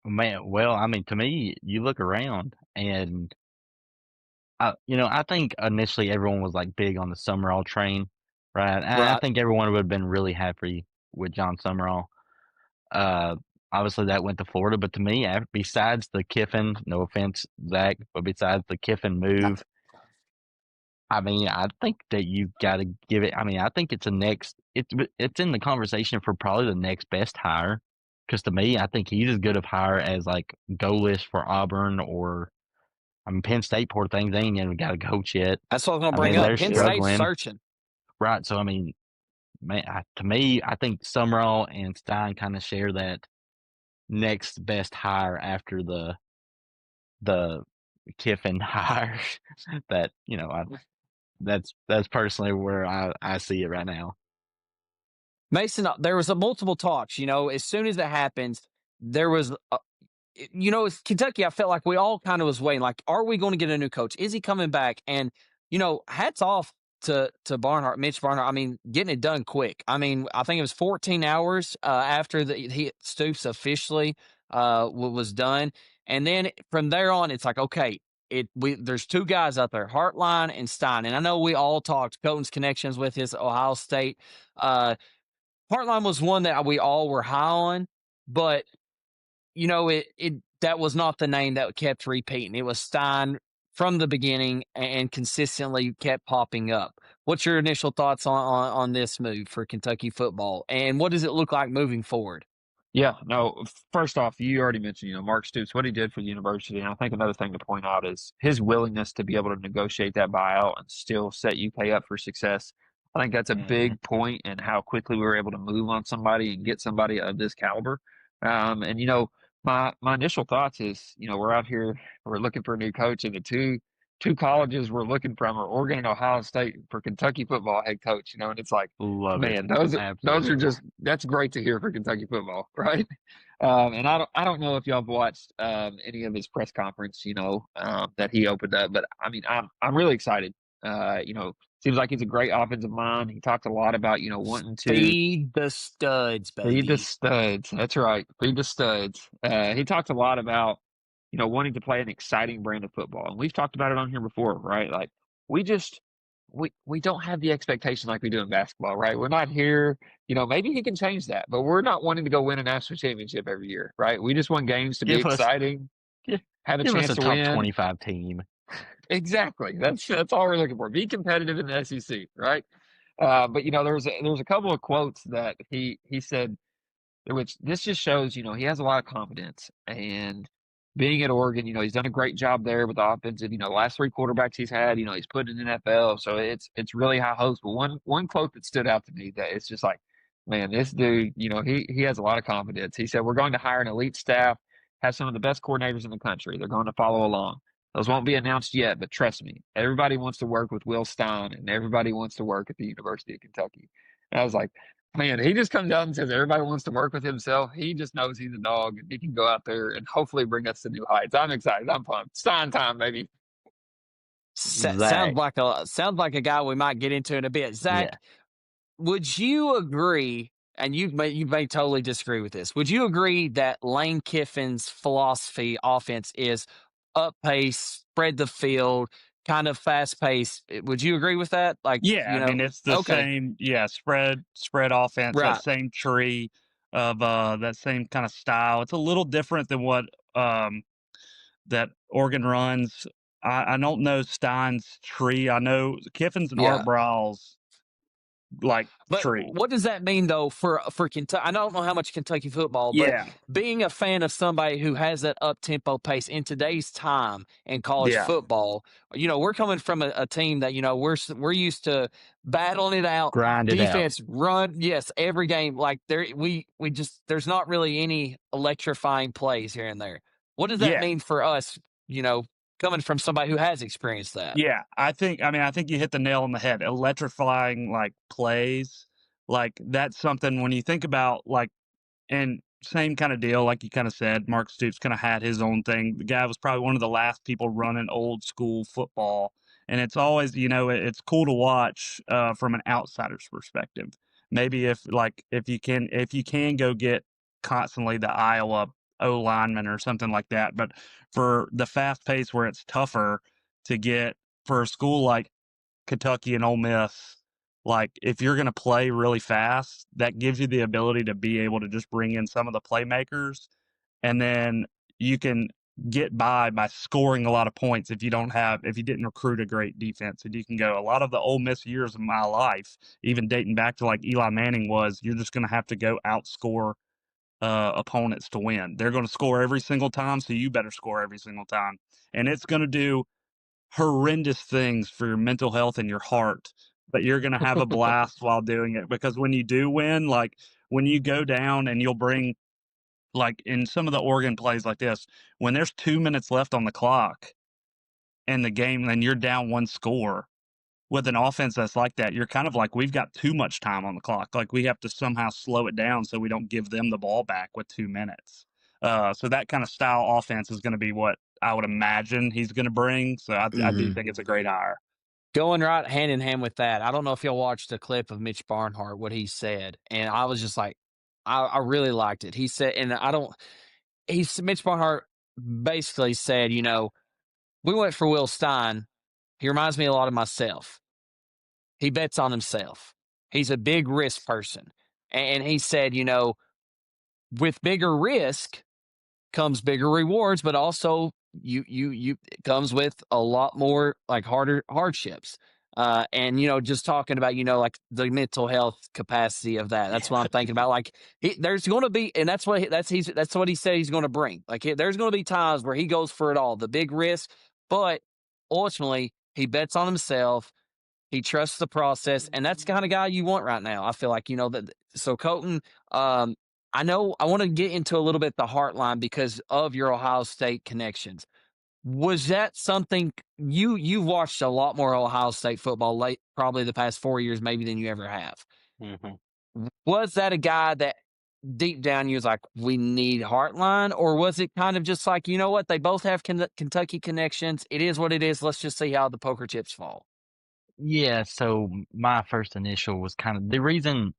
Speaker 2: Man, well, I mean, to me, you look around, and I think initially everyone was like big on the Summerall train, right? I think everyone would have been really happy with John Summerall. Obviously that went to Florida, but to me, besides the Kiffin, no offense, Zach, but besides the Kiffin move, I mean, I think that you got to give it. I mean, I think it's it's in the conversation for probably the next best hire. Because to me, I think he's as good of hire as like goalless for Auburn or. I mean, Penn State, poor things, they ain't even got a coach yet.
Speaker 4: That's what I was going to bring up.
Speaker 2: They're
Speaker 4: Penn
Speaker 2: struggling.
Speaker 4: State's searching.
Speaker 2: Right. So, I mean, man, to me, I think Summerall and Stein kind of share that next best hire after the Kiffin hire. That that's personally where I see it right now.
Speaker 4: Mason, there was a multiple talks. As soon as it happens, there was. It's Kentucky, I felt like we all kind of was waiting, like, are we going to get a new coach? Is he coming back? And hats off to Mitch Barnhart. I mean, getting it done quick. I mean, I think it was 14 hours after Stoops officially was done, and then from there on, it's like, okay, there's two guys out there, Hartline and Stein, and I know we all talked Colton's connections with his Ohio State. Hartline was one that we all were high on, but that was not the name that kept repeating. It was Stein from the beginning and consistently kept popping up. What's your initial thoughts on this move for Kentucky football, and what does it look like moving forward?
Speaker 5: Yeah, no, first off, you already mentioned, Mark Stoops, what he did for the university. And I think another thing to point out is his willingness to be able to negotiate that buyout and still set UK up for success. I think that's a big point in how quickly we were able to move on somebody and get somebody of this caliber. And, my initial thoughts is, we're out here, we're looking for a new coach, and the two colleges we're looking from are Oregon and Ohio State for Kentucky football head coach, and it's like,
Speaker 2: Love it.
Speaker 5: man, those are
Speaker 2: Absolutely.
Speaker 5: that's great to hear for Kentucky football, right? And I don't know if y'all have watched any of his press conference, that he opened up, but I mean, I'm really excited. Seems like he's a great offensive mind. He talked a lot about wanting to
Speaker 4: Feed the studs, baby.
Speaker 5: feed the studs. That's right, feed the studs. He talked a lot about wanting to play an exciting brand of football, and we've talked about it on here before, right? Like we just we don't have the expectation like we do in basketball, right? We're not here, maybe he can change that, but we're not wanting to go win a national championship every year, right? We just want games to be
Speaker 2: Give us
Speaker 5: exciting, have a
Speaker 2: give us
Speaker 5: chance
Speaker 2: a
Speaker 5: to
Speaker 2: top
Speaker 5: win.
Speaker 2: 25 team.
Speaker 5: Exactly. That's all we're looking for. Be competitive in the SEC, right? But there's a couple of quotes that he said, which this just shows, he has a lot of confidence. And being at Oregon, he's done a great job there with the offensive. Last three quarterbacks he's had, he's put in the NFL, so it's really high hopes. But one quote that stood out to me that it's just like, man, this dude, he has a lot of confidence. He said, "We're going to hire an elite staff, have some of the best coordinators in the country. They're going to follow along. Those won't be announced yet, but trust me, everybody wants to work with Will Stein, and everybody wants to work at the University of Kentucky." And I was like, man, he just comes out and says everybody wants to work with himself. He just knows he's a dog, and he can go out there and hopefully bring us to new heights. I'm excited. I'm pumped. Stein time, baby.
Speaker 4: Sounds
Speaker 2: Zach.
Speaker 4: like a guy we might get into in a bit. Zach,
Speaker 2: Yeah.
Speaker 4: would you agree? And you may totally disagree with this. Would you agree that Lane Kiffin's philosophy offense is up pace, spread the field, kind of fast pace? Would you agree with that? Like,
Speaker 6: Yeah, I mean it's the
Speaker 4: okay,
Speaker 6: same. Yeah, spread offense. That
Speaker 4: right.
Speaker 6: same tree of that same kind of style. It's a little different than what that Oregon runs. I don't know Stein's tree. I know Kiffin's and Art
Speaker 4: Yeah.
Speaker 6: Briles like
Speaker 4: But
Speaker 6: tree.
Speaker 4: what does that mean though for Kentucky? I don't know how much Kentucky football, but
Speaker 6: Yeah,
Speaker 4: being a fan of somebody who has that up tempo pace in today's time in college
Speaker 6: yeah,
Speaker 4: football, we're coming from a team that we're used to battling it out,
Speaker 2: Grind it out.
Speaker 4: defense, run, yes, every game. Like there's not really any electrifying plays here and there. What does that
Speaker 6: yeah.
Speaker 4: mean for us? Coming from somebody who has experienced that.
Speaker 6: Yeah, I think you hit the nail on the head. Electrifying like plays, like that's something when you think about like, and same kind of deal, like you kind of said, Mark Stoops kind of had his own thing. The guy was probably one of the last people running old school football, and it's always it's cool to watch from an outsider's perspective. Maybe if you can go get constantly the Iowa O lineman or something like that, but for the fast pace where it's tougher to get for a school like Kentucky and Ole Miss, like if you're going to play really fast, that gives you the ability to be able to just bring in some of the playmakers, and then you can get by scoring a lot of points if you didn't recruit a great defense. And you can go, a lot of the Ole Miss years of my life, even dating back to like Eli Manning, was you're just going to have to go outscore opponents to win. They're going to score every single time, so you better score every single time. And it's going to do horrendous things for your mental health and your heart, but you're going to have a blast while doing it, because when you do win, like when you go down and you'll bring, like in some of the Oregon plays like this, when there's 2 minutes left on the clock in the game and you're down one score, with an offense that's like that, you're kind of like, we've got too much time on the clock. Like we have to somehow slow it down so we don't give them the ball back with 2 minutes. So that kind of style offense is going to be what I would imagine he's going to bring. So I do think it's a great hire.
Speaker 4: Going right hand in hand with that, I don't know if y'all watched a clip of Mitch Barnhart, what he said, and I was just like, I really liked it. He said, and Mitch Barnhart basically said, we went for Will Stein. He reminds me a lot of myself. He bets on himself. He's a big risk person. And he said, with bigger risk comes bigger rewards, but also it comes with a lot more like harder hardships. And just talking about like the mental health capacity of that. That's what I'm thinking about. Like there's going to be, and that's what he said he's going to bring. Like there's going to be times where he goes for it all, the big risk, but ultimately he bets on himself. He trusts the process, and that's the kind of guy you want right now. I feel like that. So Colton, I know I want to get into a little bit the Heartline because of your Ohio State connections. Was that something you've watched a lot more Ohio State football late, probably the past 4 years, maybe than you ever have?
Speaker 2: Mm-hmm.
Speaker 4: Was that a guy that deep down you was like, we need Heartline, or was it kind of just like, you know what, they both have Kentucky connections. It is what it is. Let's just see how the poker chips fall.
Speaker 2: Yeah, so my first initial was kind of the reason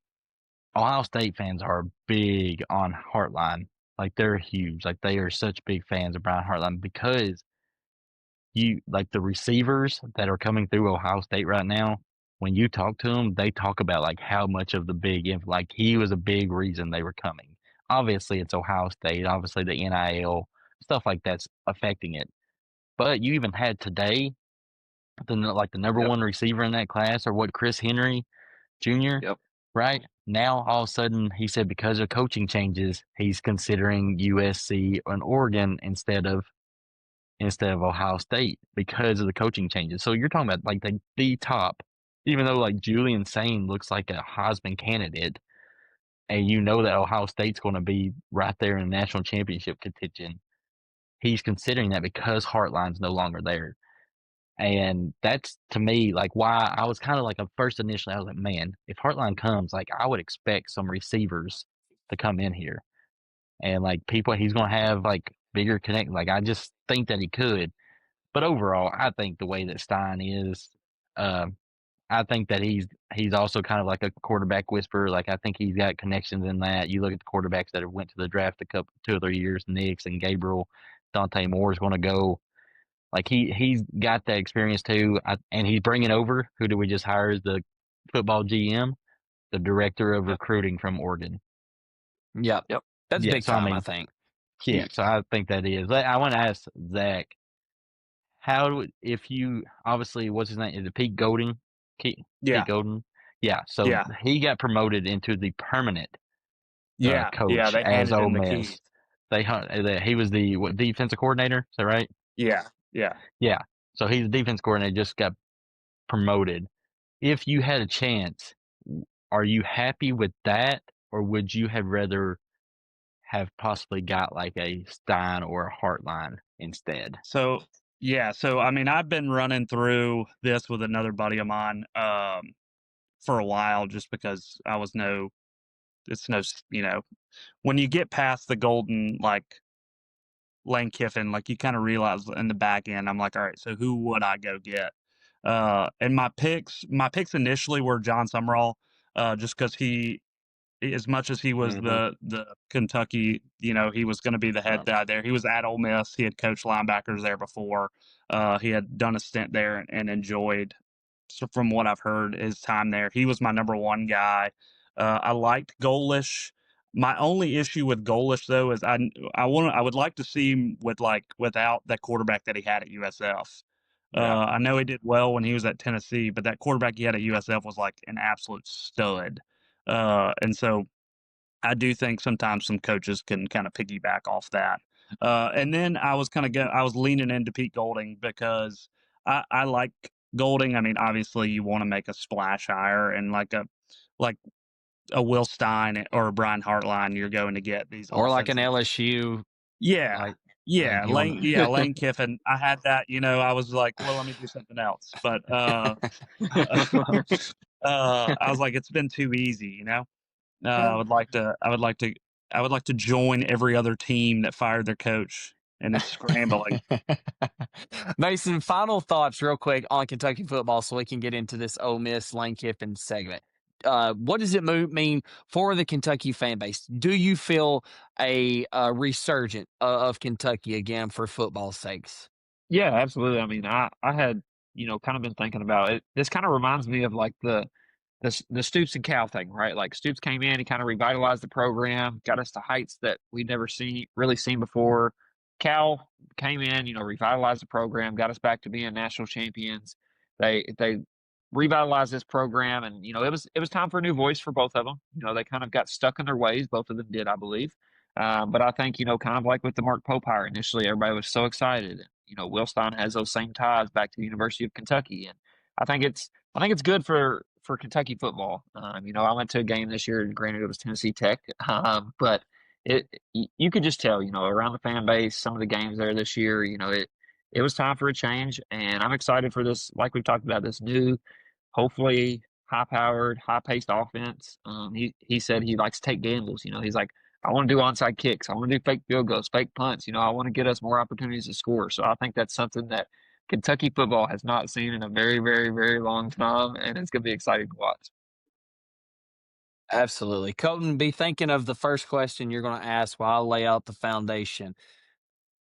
Speaker 2: Ohio State fans are big on Heartline. Like they're huge. Like they are such big fans of Brian Heartline because the receivers that are coming through Ohio State right now, when you talk to them, they talk about like how much of the like he was a big reason they were coming. Obviously it's Ohio State, obviously the NIL, stuff like that's affecting it. But you even had today the number one receiver in that class, or what, Chris Henry Jr.
Speaker 5: Yep.
Speaker 2: Right now, all of a sudden, he said because of coaching changes, he's considering USC and Oregon instead of Ohio State because of the coaching changes. So you're talking about like the top, even though like Julian Sain looks like a Heisman candidate, and that Ohio State's going to be right there in the national championship contention. He's considering that because Heartline's no longer there. And that's, to me, like why I was kind of like initially, I was like, man, if Heartline comes, like I would expect some receivers to come in here. And like people, he's going to have like bigger connect. Like I just think that he could. But overall, I think the way that Stein is, I think that he's also kind of like a quarterback whisperer. Like I think he's got connections in that. You look at the quarterbacks that have went to the draft 2 or 3 years, Nix and Gabriel, Dante Moore is going to go. Like he's got that experience too, and he's bringing over, who did we just hire as the football GM, the director of recruiting from Oregon.
Speaker 4: Yep. That's big
Speaker 2: so,
Speaker 4: time, I think.
Speaker 2: Yeah, so I think that is. I want to ask Zach, if you obviously, what's his name? Is it Pete Golding? Pete Golding. Yeah. So he got promoted into the permanent coach
Speaker 6: they
Speaker 2: as Ole
Speaker 6: the
Speaker 2: Miss.
Speaker 6: keys.
Speaker 2: He was the defensive coordinator. Is that right?
Speaker 6: Yeah.
Speaker 2: So he's the defense coordinator, just got promoted. If you had a chance, are you happy with that, or would you have rather have possibly got like a Stein or a Heartline instead?
Speaker 6: So I mean, I've been running through this with another buddy of mine for a while, just because when you get past the golden, like Lane Kiffin, like you kind of realize in the back end, I'm like, all right, so who would I go get? And my picks initially were John Summerall, just because as much as he was the Kentucky, he was going to be the head guy there. He was at Ole Miss. He had coached linebackers there before. He had done a stint there and enjoyed, so from what I've heard, his time there. He was my number one guy. I liked Golish. My only issue with Golish, though, is I would like to see him without that quarterback that he had at USF. I know he did well when he was at Tennessee, but that quarterback he had at USF was like an absolute stud. And so I do think sometimes some coaches can kind of piggyback off that. And then I was leaning into Pete Golding because I like Golding. I mean, obviously you want to make a splash hire, and like a Will Stein or a Brian Hartline, you're going to get these,
Speaker 4: or like an LSU.
Speaker 6: Lane Kiffin. I had that, I was like, well, let me do something else. But I was like, it's been too easy, I would like to join every other team that fired their coach. and it's scrambling.
Speaker 4: Mason, final thoughts real quick on Kentucky football so we can get into this Ole Miss Lane Kiffin segment. What does it mean for the Kentucky fan base? Do you feel a resurgent of Kentucky again for football's sakes?
Speaker 5: Yeah, absolutely. I mean, I had, kind of been thinking about it. This kind of reminds me of like the Stoops and Cal thing, right? Like Stoops came in, he kind of revitalized the program, got us to heights that we'd never really seen before. Cal came in, revitalized the program, got us back to being national champions. They revitalized this program, and it was time for a new voice for both of them. They kind of got stuck in their ways, both of them did, I believe. But I think kind of like with the Mark Pope hire initially, everybody was so excited. Will Stein has those same ties back to the University of Kentucky, and I think it's good for Kentucky football. I went to a game this year, and granted it was Tennessee Tech, but you could just tell, around the fan base, some of the games there this year, it was time for a change, and I'm excited for this. Like we've talked about, this new, hopefully high-powered, high-paced offense. He said he likes to take gambles. He's like, I want to do onside kicks. I want to do fake field goals, fake punts. I want to get us more opportunities to score. So I think that's something that Kentucky football has not seen in a very, very, very long time, and it's going to be exciting to watch.
Speaker 4: Absolutely. Colton, be thinking of the first question you're going to ask while I lay out the foundation.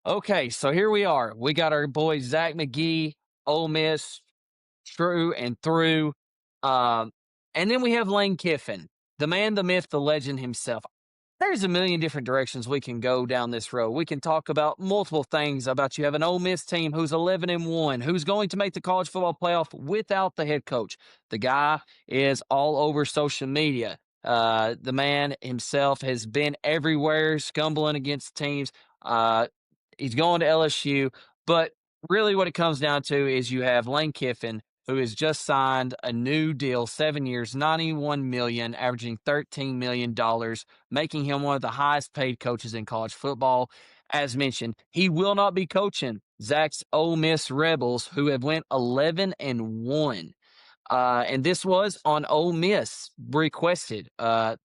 Speaker 4: Okay, so here we are. We got our boy Zach McGee, Ole Miss, true and through. And then we have Lane Kiffin, the man, the myth, the legend himself. There's a million different directions we can go down this road. We can talk about multiple things about you have an Ole Miss team who's 11-1, who's going to make the college football playoff without the head coach. The guy is all over social media. The man himself has been everywhere, scumbling against teams. He's going to LSU, but really what it comes down to is you have Lane Kiffin, who has just signed a new deal, 7 years, $91 million, averaging $13 million, making him one of the highest paid coaches in college football. As mentioned, he will not be coaching Zach's Ole Miss Rebels, who have went 11-1. And this was on Ole Miss requested to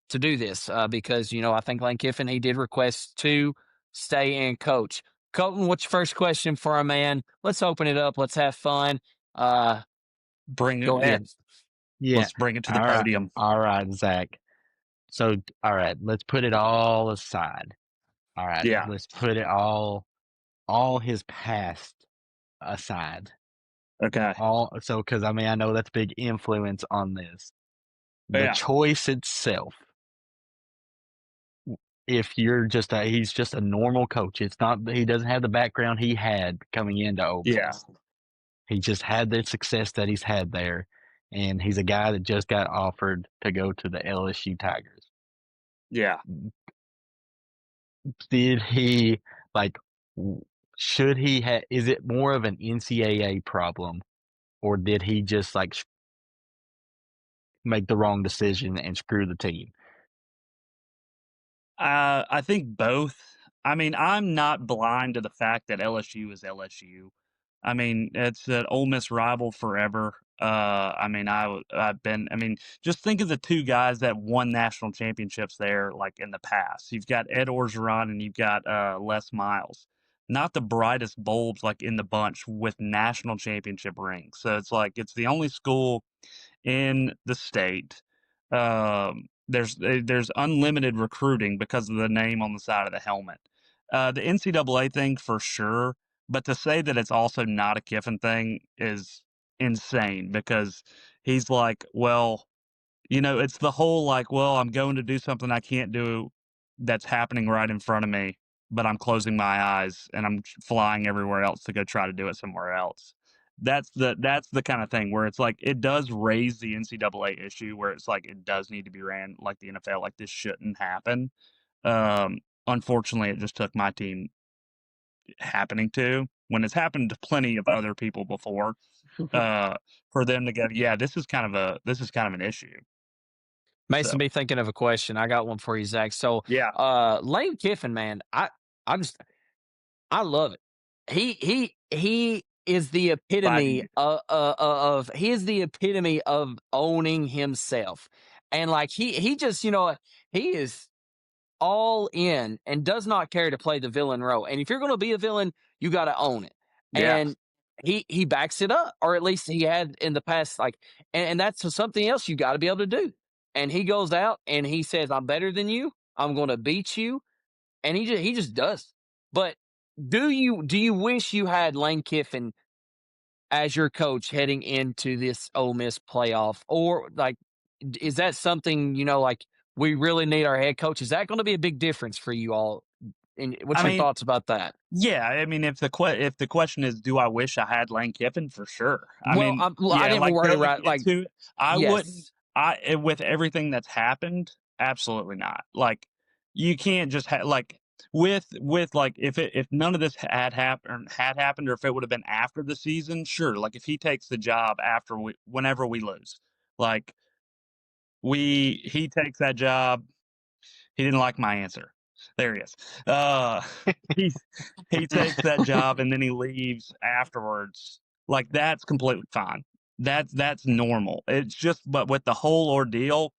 Speaker 4: do this because, I think Lane Kiffin, he did request to stay and coach. Colton, what's your first question for our man? Let's open it up. Let's have fun. Go ahead.
Speaker 2: Yeah.
Speaker 6: Let's bring it to the
Speaker 2: All right.
Speaker 6: podium.
Speaker 2: All right, Zach. So, all right, let's put it all aside. All right.
Speaker 6: Yeah.
Speaker 2: Let's put it all his past aside.
Speaker 6: Okay.
Speaker 2: Because I know that's big influence on this. The choice itself. If you're he's just a normal coach. It's not, he doesn't have the background he had coming into Ole Miss.
Speaker 6: Yeah.
Speaker 2: He just had the success that he's had there, and he's a guy that just got offered to go to the LSU Tigers.
Speaker 6: Yeah.
Speaker 2: Did he, should he have, is it more of an NCAA problem, or did he just, make the wrong decision and screw the team?
Speaker 6: I think both. I mean, I'm not blind to the fact that LSU is LSU. I mean, it's an Ole Miss rival forever. Just think of the two guys that won national championships there, in the past. You've got Ed Orgeron and you've got Les Miles. Not the brightest bulbs in the bunch with national championship rings. So it's the only school in the state. There's unlimited recruiting because of the name on the side of the helmet. The NCAA thing for sure, but to say that it's also not a Kiffin thing is insane because he's it's the whole I'm going to do something I can't do that's happening right in front of me, but I'm closing my eyes and I'm flying everywhere else to go try to do it somewhere else. That's the kind of thing where it's it does raise the NCAA issue where it's it does need to be ran like the NFL. This shouldn't happen. Unfortunately, it just took my team happening to, when it's happened to plenty of other people before, for them to go, yeah, this is kind of an issue.
Speaker 4: Mason, be thinking of a question. I got one for you, Zach. So,
Speaker 6: yeah,
Speaker 4: Lane Kiffin, man, I love it. He is the epitome of owning himself, and he just he is all in and does not care to play the villain role. And if you're going to be a villain, you got to own it.
Speaker 5: Yeah.
Speaker 4: And he backs it up, or at least he had in the past. Like, and that's something else you got to be able to do. And he goes out and he says, "I'm better than you. I'm going to beat you," and he just does. But do you wish you had Lane Kiffin as your coach heading into this Ole Miss playoff, or like, is that something like we really need our head coach? Is that going to be a big difference for you all? And what's
Speaker 6: I
Speaker 4: your
Speaker 6: mean,
Speaker 4: thoughts about that?
Speaker 6: Yeah, I mean, if the question is, do I wish I had Lane Kiffin? For sure. I
Speaker 4: Well,
Speaker 6: mean,
Speaker 4: I
Speaker 6: yeah,
Speaker 4: didn't
Speaker 6: like
Speaker 4: word it
Speaker 6: going
Speaker 4: right. Like,
Speaker 6: into, I wouldn't.
Speaker 4: yes,
Speaker 6: With everything that's happened, absolutely not. Like, you can't just like with like if none of this had happened, or if it would have been after the season, sure. Like if he takes the job whenever we lose, like he takes that job. He didn't like my answer. There he is. He he takes that job and then he leaves afterwards. Like that's completely fine. That's normal. It's just, but with the whole ordeal,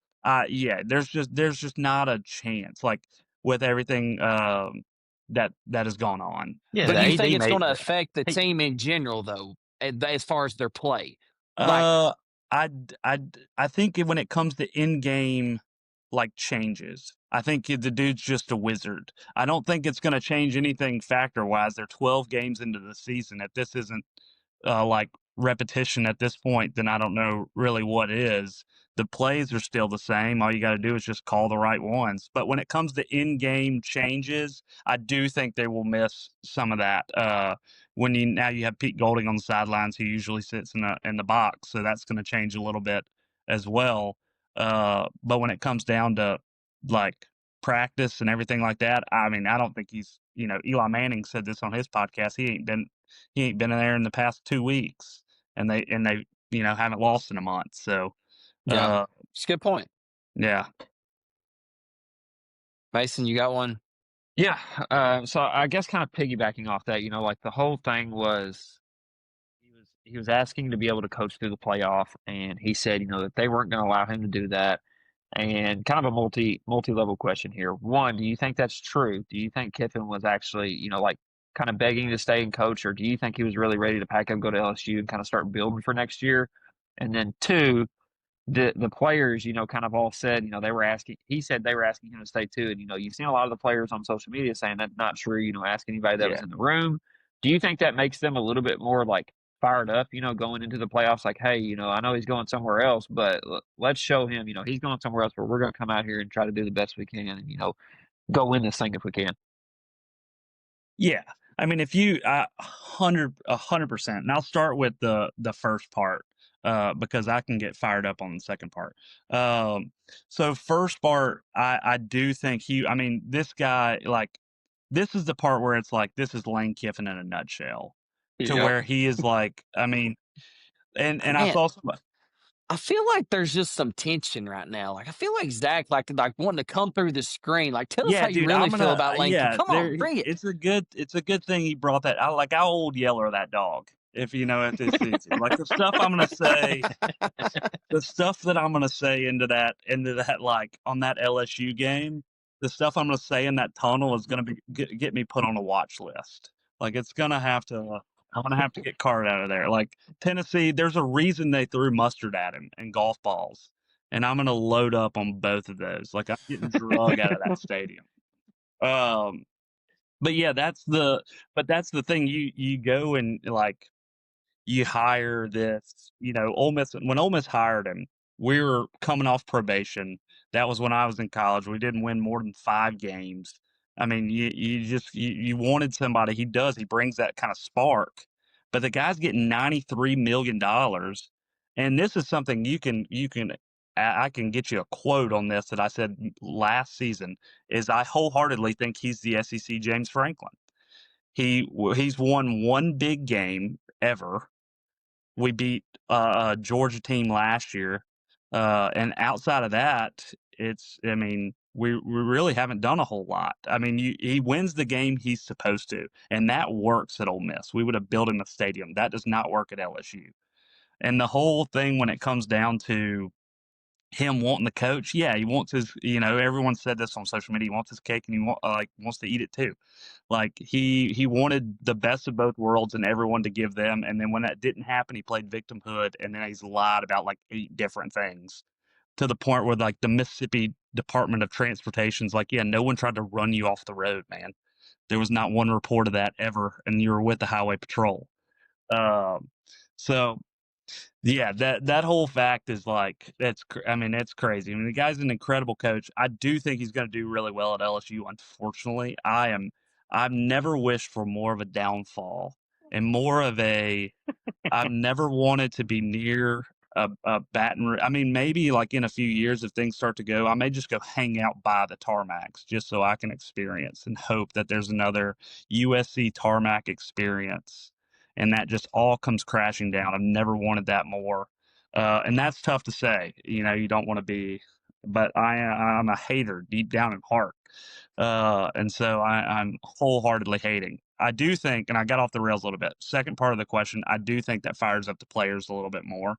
Speaker 6: yeah, there's just not a chance. Like with everything that has gone on.
Speaker 2: Yeah,
Speaker 4: but
Speaker 2: the
Speaker 4: you
Speaker 2: AD
Speaker 4: think it's going
Speaker 2: made
Speaker 4: to
Speaker 2: the
Speaker 4: affect the
Speaker 2: he
Speaker 4: team in general, though, as far as their play? Like,
Speaker 6: Uh, I think when it comes to in-game like changes, I think the dude's just a wizard. I don't think it's going to change anything factor-wise. They're 12 games into the season. If this isn't like repetition at this point, then I don't know really what is. The plays are still the same. All you got to do is just call the right ones. But when it comes to in-game changes, I do think they will miss some of that. When now you have Pete Golding on the sidelines, who usually sits in the box, so that's going to change a little bit as well. But when it comes down to like practice and everything like that, I mean, I don't think he's. Eli Manning said this on his podcast. He ain't been in there in the past 2 weeks, and they haven't lost in a month. So,
Speaker 4: yeah,
Speaker 6: uh,
Speaker 4: it's a good point.
Speaker 6: yeah,
Speaker 4: Mason, you got one?
Speaker 5: Yeah. So I guess kind of piggybacking off that, like the whole thing was he was asking to be able to coach through the playoff, and he said, that they weren't going to allow him to do that. And kind of a multi-level question here. One, do you think that's true? Do you think Kiffin was actually, like kind of begging to stay and coach, or do you think he was really ready to pack up, go to LSU, and kind of start building for next year? And then two, the players, kind of all said, he said they were asking him to stay too. And, you've seen a lot of the players on social media saying that's not true, ask anybody that was
Speaker 6: yeah.
Speaker 5: in the room. Do you think that makes them a little bit more like fired up, going into the playoffs? Like, hey, I know he's going somewhere else, but let's show him, he's going somewhere else, but we're going to come out here and try to do the best we can and, go win this thing if we can.
Speaker 6: Yeah, I mean, if you 100%, and I'll start with the first part because I can get fired up on the second part. So first part, I do think I mean, this guy, like, this is the part where it's like this is Lane Kiffin in a nutshell, to where he is like, I mean, and I
Speaker 4: Man,
Speaker 6: saw somebody.
Speaker 4: I feel like there's just some tension right now. Like, I feel like Zach, like wanting to come through the screen. Like, tell us how
Speaker 6: Yeah,
Speaker 4: you
Speaker 6: dude,
Speaker 4: really
Speaker 6: I'm
Speaker 4: feel
Speaker 6: gonna
Speaker 4: about Lane.
Speaker 6: yeah,
Speaker 4: Come
Speaker 6: there
Speaker 4: on, bring it.
Speaker 6: it's a good thing he brought that. I'll yeller that dog if it's easy. Like the stuff I'm gonna say, the stuff that I'm gonna say into that like on that LSU game, the stuff I'm gonna say in that tunnel is gonna get me put on a watch list. Like it's gonna have to. I'm gonna have to get Card out of there. Like Tennessee, there's a reason they threw mustard at him and golf balls, and I'm gonna load up on both of those. Like I'm getting drug out of that stadium. But yeah, that's the thing. You go and like you hire this, Ole Miss. When Ole Miss hired him, we were coming off probation. That was when I was in college. We didn't win more than 5 games. I mean, you wanted somebody. He does. He brings that kind of spark. But the guy's getting $93 million, and this is something I can get you a quote on this that I said last season. Is I wholeheartedly think he's the SEC James Franklin. He's won one big game ever. We beat a Georgia team last year, and outside of that, I mean, we really haven't done a whole lot. I mean, he wins the game he's supposed to, and that works at Ole Miss. We would have built him a stadium. That does not work at LSU. And the whole thing when it comes down to him wanting the coach. Yeah, he wants his. Everyone said this on social media. He wants his cake and he wants to eat it too. Like he wanted the best of both worlds and everyone to give them. And then when that didn't happen, he played victimhood, and then he's lied about like 8 different things to the point where like the Mississippi Department of Transportation's like, yeah, no one tried to run you off the road, man. There was not one report of that ever, and you were with the Highway Patrol. So yeah, that whole fact is like it's crazy. I mean, the guy's an incredible coach. I do think he's going to do really well at LSU. Unfortunately, I've never wished for more of a downfall and more of a. I've never wanted to be near a Baton Rouge. I mean, maybe like in a few years, if things start to go, I may just go hang out by the tarmacs just so I can experience and hope that there's another USC tarmac experience, and that just all comes crashing down. I've never wanted that more, and that's tough to say. You don't want to be, but I'm a hater deep down in heart. And so I'm wholeheartedly hating. I do think, and I got off the rails a little bit. Second part of the question, I do think that fires up the players a little bit more.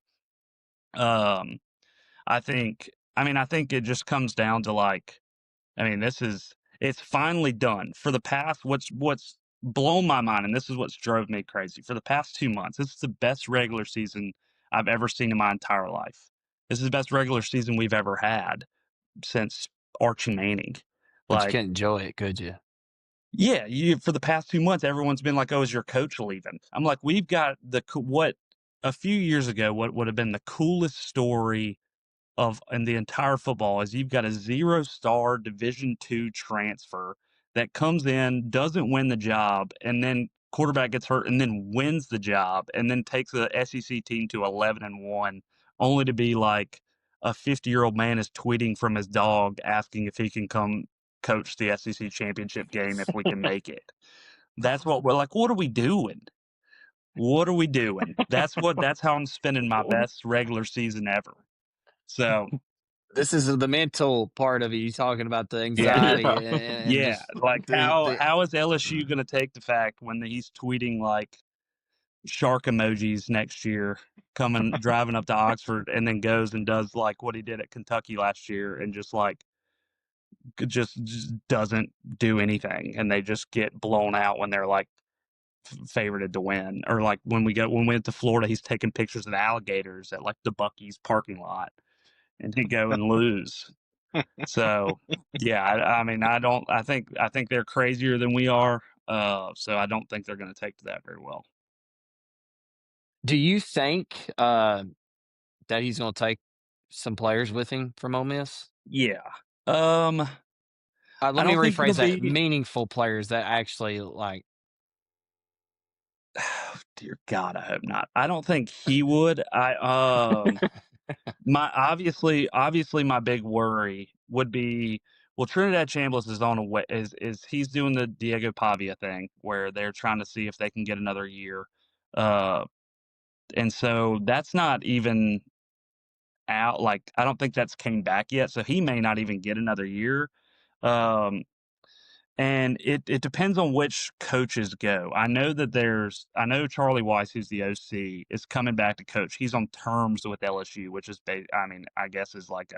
Speaker 6: I think it just comes down to like, it's finally done. For the past, what's blown my mind, and this is what's drove me crazy. For the past 2 months, this is the best regular season I've ever seen in my entire life. This is the best regular season we've ever had since Archie Manning.
Speaker 4: But you couldn't enjoy it, could you?
Speaker 6: Yeah, for the past 2 months, everyone's been like, "Oh, is your coach leaving?" I'm like, we've got what a few years ago, what would have been the coolest story in the entire football is you've got a 0-star Division II transfer that comes in, doesn't win the job, and then quarterback gets hurt, and then wins the job, and then takes the SEC team to 11-1, only to be like a 50-year-old man is tweeting from his dog asking if he can come coach the SEC championship game if we can make it. That's what we're like. What are we doing? What are we doing? That's how I'm spending my best regular season ever. So
Speaker 4: this is the mental part of it. You talking about the
Speaker 6: yeah,
Speaker 4: anxiety and
Speaker 6: yeah.
Speaker 4: just
Speaker 6: Like how is LSU going to take the fact when he's tweeting like shark emojis next year, driving up to Oxford, and then goes and does like what he did at Kentucky last year, and just doesn't do anything, and they just get blown out when they're like favorited to win, or like when we went to Florida, he's taking pictures of alligators at like the Buc-ee's parking lot, and they go and lose. So yeah, I think they're crazier than we are. So I don't think they're going to take to that very well.
Speaker 4: Do you think that he's going to take some players with him from Ole Miss?
Speaker 6: Yeah.
Speaker 4: Let me rephrase that. Meaningful players that actually like.
Speaker 6: Oh, dear God, I hope not. I don't think he would. Obviously my big worry would be, well, Trinidad Chambliss is on a way, is he's doing the Diego Pavia thing where they're trying to see if they can get another year. And so that's not even out. Like, I don't think that's came back yet. So he may not even get another year. And it depends on which coaches go. I know Charlie Weiss, who's the OC, is coming back to coach. He's on terms with LSU, which is, I guess is like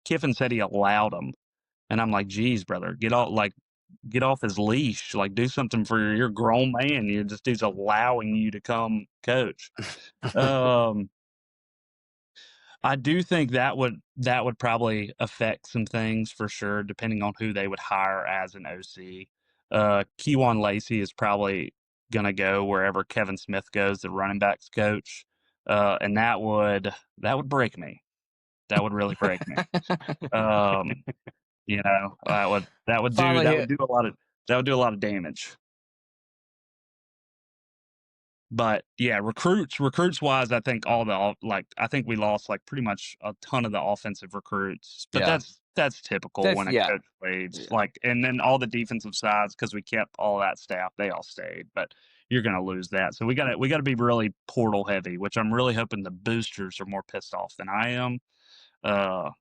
Speaker 6: Kiffin said he allowed him. And I'm like, geez, brother, get off his leash. Like, do something for your grown man. This dude's allowing you to come coach. I do think that would probably affect some things for sure, depending on who they would hire as an OC. Keywan Lacey is probably going to go wherever Kevin Smith goes, the running backs coach, and that would break me. That would really break me. That would do a lot of damage. But yeah, recruits wise, I think I think we lost like pretty much a ton of the offensive recruits, but that's typical when a coach leaves. Like, and then all the defensive sides, because we kept all that staff, they all stayed. But you're going to lose that, so we got to be really portal heavy, which I'm really hoping the boosters are more pissed off than I am,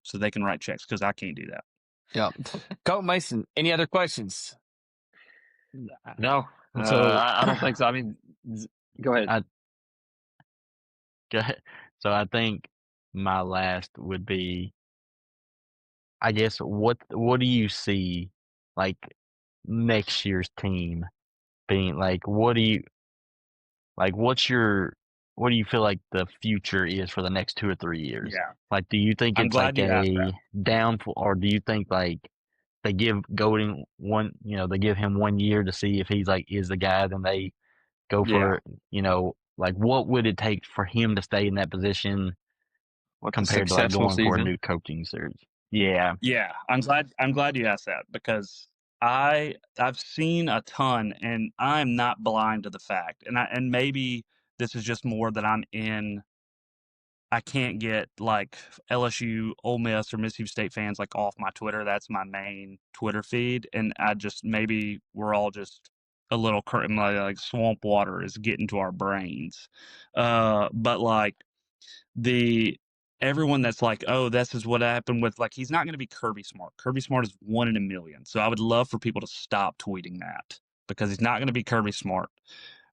Speaker 6: so they can write checks, because I can't do that.
Speaker 4: Yeah, Colt Mason. Any other questions?
Speaker 5: No, I don't think so. I mean. Go ahead.
Speaker 2: So I think my last would be I guess what do you see like next year's team being like? What do you like? What do you feel like the future is for the next 2 or 3 years?
Speaker 6: Yeah.
Speaker 2: Like, do you think
Speaker 6: I'm
Speaker 2: it's like
Speaker 6: glad you asked that.
Speaker 2: a downfall, or do you think like they give Golden one, they give him 1 year to see if he's like is the guy, then they go
Speaker 6: Yeah.
Speaker 2: for, like what would it take for him to stay in that position
Speaker 5: What's a
Speaker 2: compared to like
Speaker 5: successful
Speaker 2: going for a
Speaker 5: season?
Speaker 2: new coaching search? Yeah.
Speaker 6: Yeah, I'm glad you asked that because I've seen a ton and I'm not blind to the fact. And maybe this is just more that I can't get like LSU, Ole Miss, or Mississippi State fans like off my Twitter. That's my main Twitter feed, and maybe we're all just a little like swamp water is getting to our brains. But like the everyone that's like, oh, this is what happened with like he's not going to be Kirby Smart. Kirby Smart is 1 in a million. So I would love for people to stop tweeting that because he's not going to be Kirby Smart.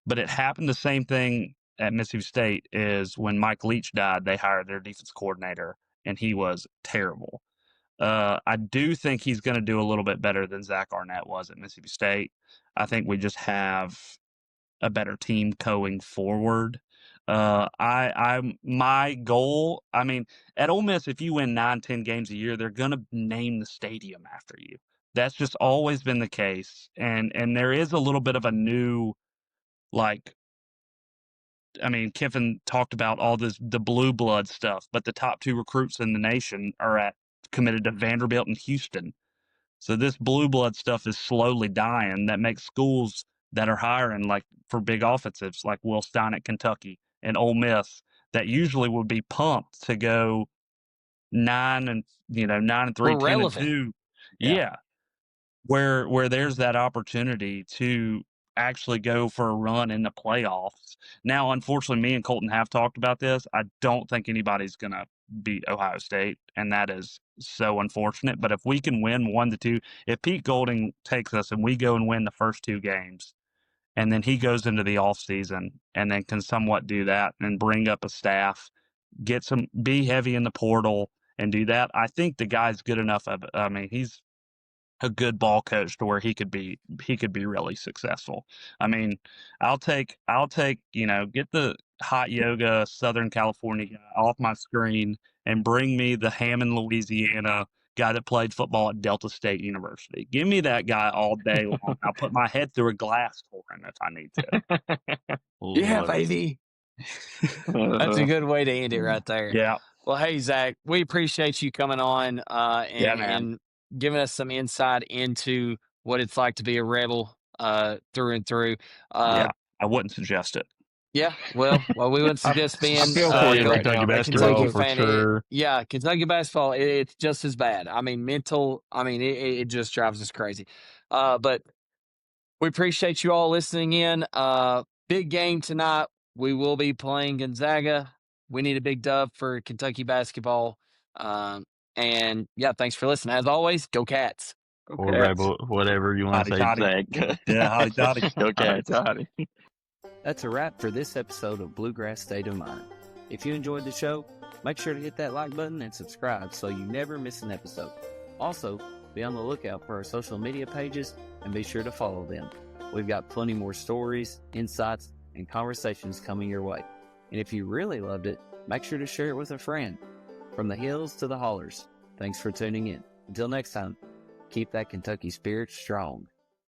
Speaker 6: But it happened the same thing at Mississippi State is when Mike Leach died, they hired their defense coordinator and he was terrible. I do think he's going to do a little bit better than Zach Arnett was at Mississippi State. I think we just have a better team going forward. My goal. I mean, at Ole Miss, if you win 9, 10 games a year, they're gonna name the stadium after you. That's just always been the case, and there is a little bit of a new, like, I mean, Kiffin talked about all the blue blood stuff, but the top 2 recruits in the nation are committed to Vanderbilt and Houston. So this blue blood stuff is slowly dying. That makes schools that are hiring like for big offensives like Will Stein at Kentucky and Ole Miss that usually would be pumped to go 9-3,
Speaker 4: We're relevant.
Speaker 6: 10-2.
Speaker 4: Yeah.
Speaker 6: Yeah. Where there's that opportunity to actually go for a run in the playoffs. Now, unfortunately, me and Colton have talked about this. I don't think anybody's going to beat Ohio State, and that is so unfortunate. But if we can win 1-2, if Pete Golding takes us and we go and win the first 2 games, and then he goes into the offseason and then can somewhat do that and bring up a staff, be heavy in the portal and do that, I think the guy's good enough of it. I mean, he's a good ball coach to where he could be really successful. I mean, I'll take get the hot yoga Southern California guy off my screen and bring me the Hammond, Louisiana guy that played football at Delta State University. Give me that guy all day long. I'll put my head through a glass for him if I need to.
Speaker 4: Yeah,
Speaker 2: Love it.
Speaker 4: baby. That's a good way to end it right there.
Speaker 6: Yeah.
Speaker 4: Well, hey, Zach, we appreciate you coming on
Speaker 6: Yeah, man.
Speaker 4: and giving us some insight into what it's like to be a rebel through and through.
Speaker 6: Yeah. I wouldn't suggest it.
Speaker 4: Yeah, well, we wouldn't suggest being
Speaker 5: I feel for you right
Speaker 2: Kentucky
Speaker 5: now.
Speaker 2: basketball
Speaker 4: Kentucky
Speaker 2: for
Speaker 4: fan.
Speaker 2: sure.
Speaker 4: Yeah, Kentucky basketball, it's just as bad. I mean, it just drives us crazy. But we appreciate you all listening in. Big game tonight. We will be playing Gonzaga. We need a big dub for Kentucky basketball. And yeah, thanks for listening. As always, go Cats.
Speaker 2: Or Rebel, whatever you want to say,
Speaker 6: Hotty,
Speaker 2: Zach.
Speaker 6: Yeah, hotty toddy.
Speaker 2: Go Cats.
Speaker 1: That's a wrap for this episode of Bluegrass State of Mind. If you enjoyed the show, make sure to hit that like button and subscribe so you never miss an episode. Also, be on the lookout for our social media pages and be sure to follow them. We've got plenty more stories, insights, and conversations coming your way. And if you really loved it, make sure to share it with a friend. From the hills to the hollers, thanks for tuning in. Until next time, keep that Kentucky spirit strong.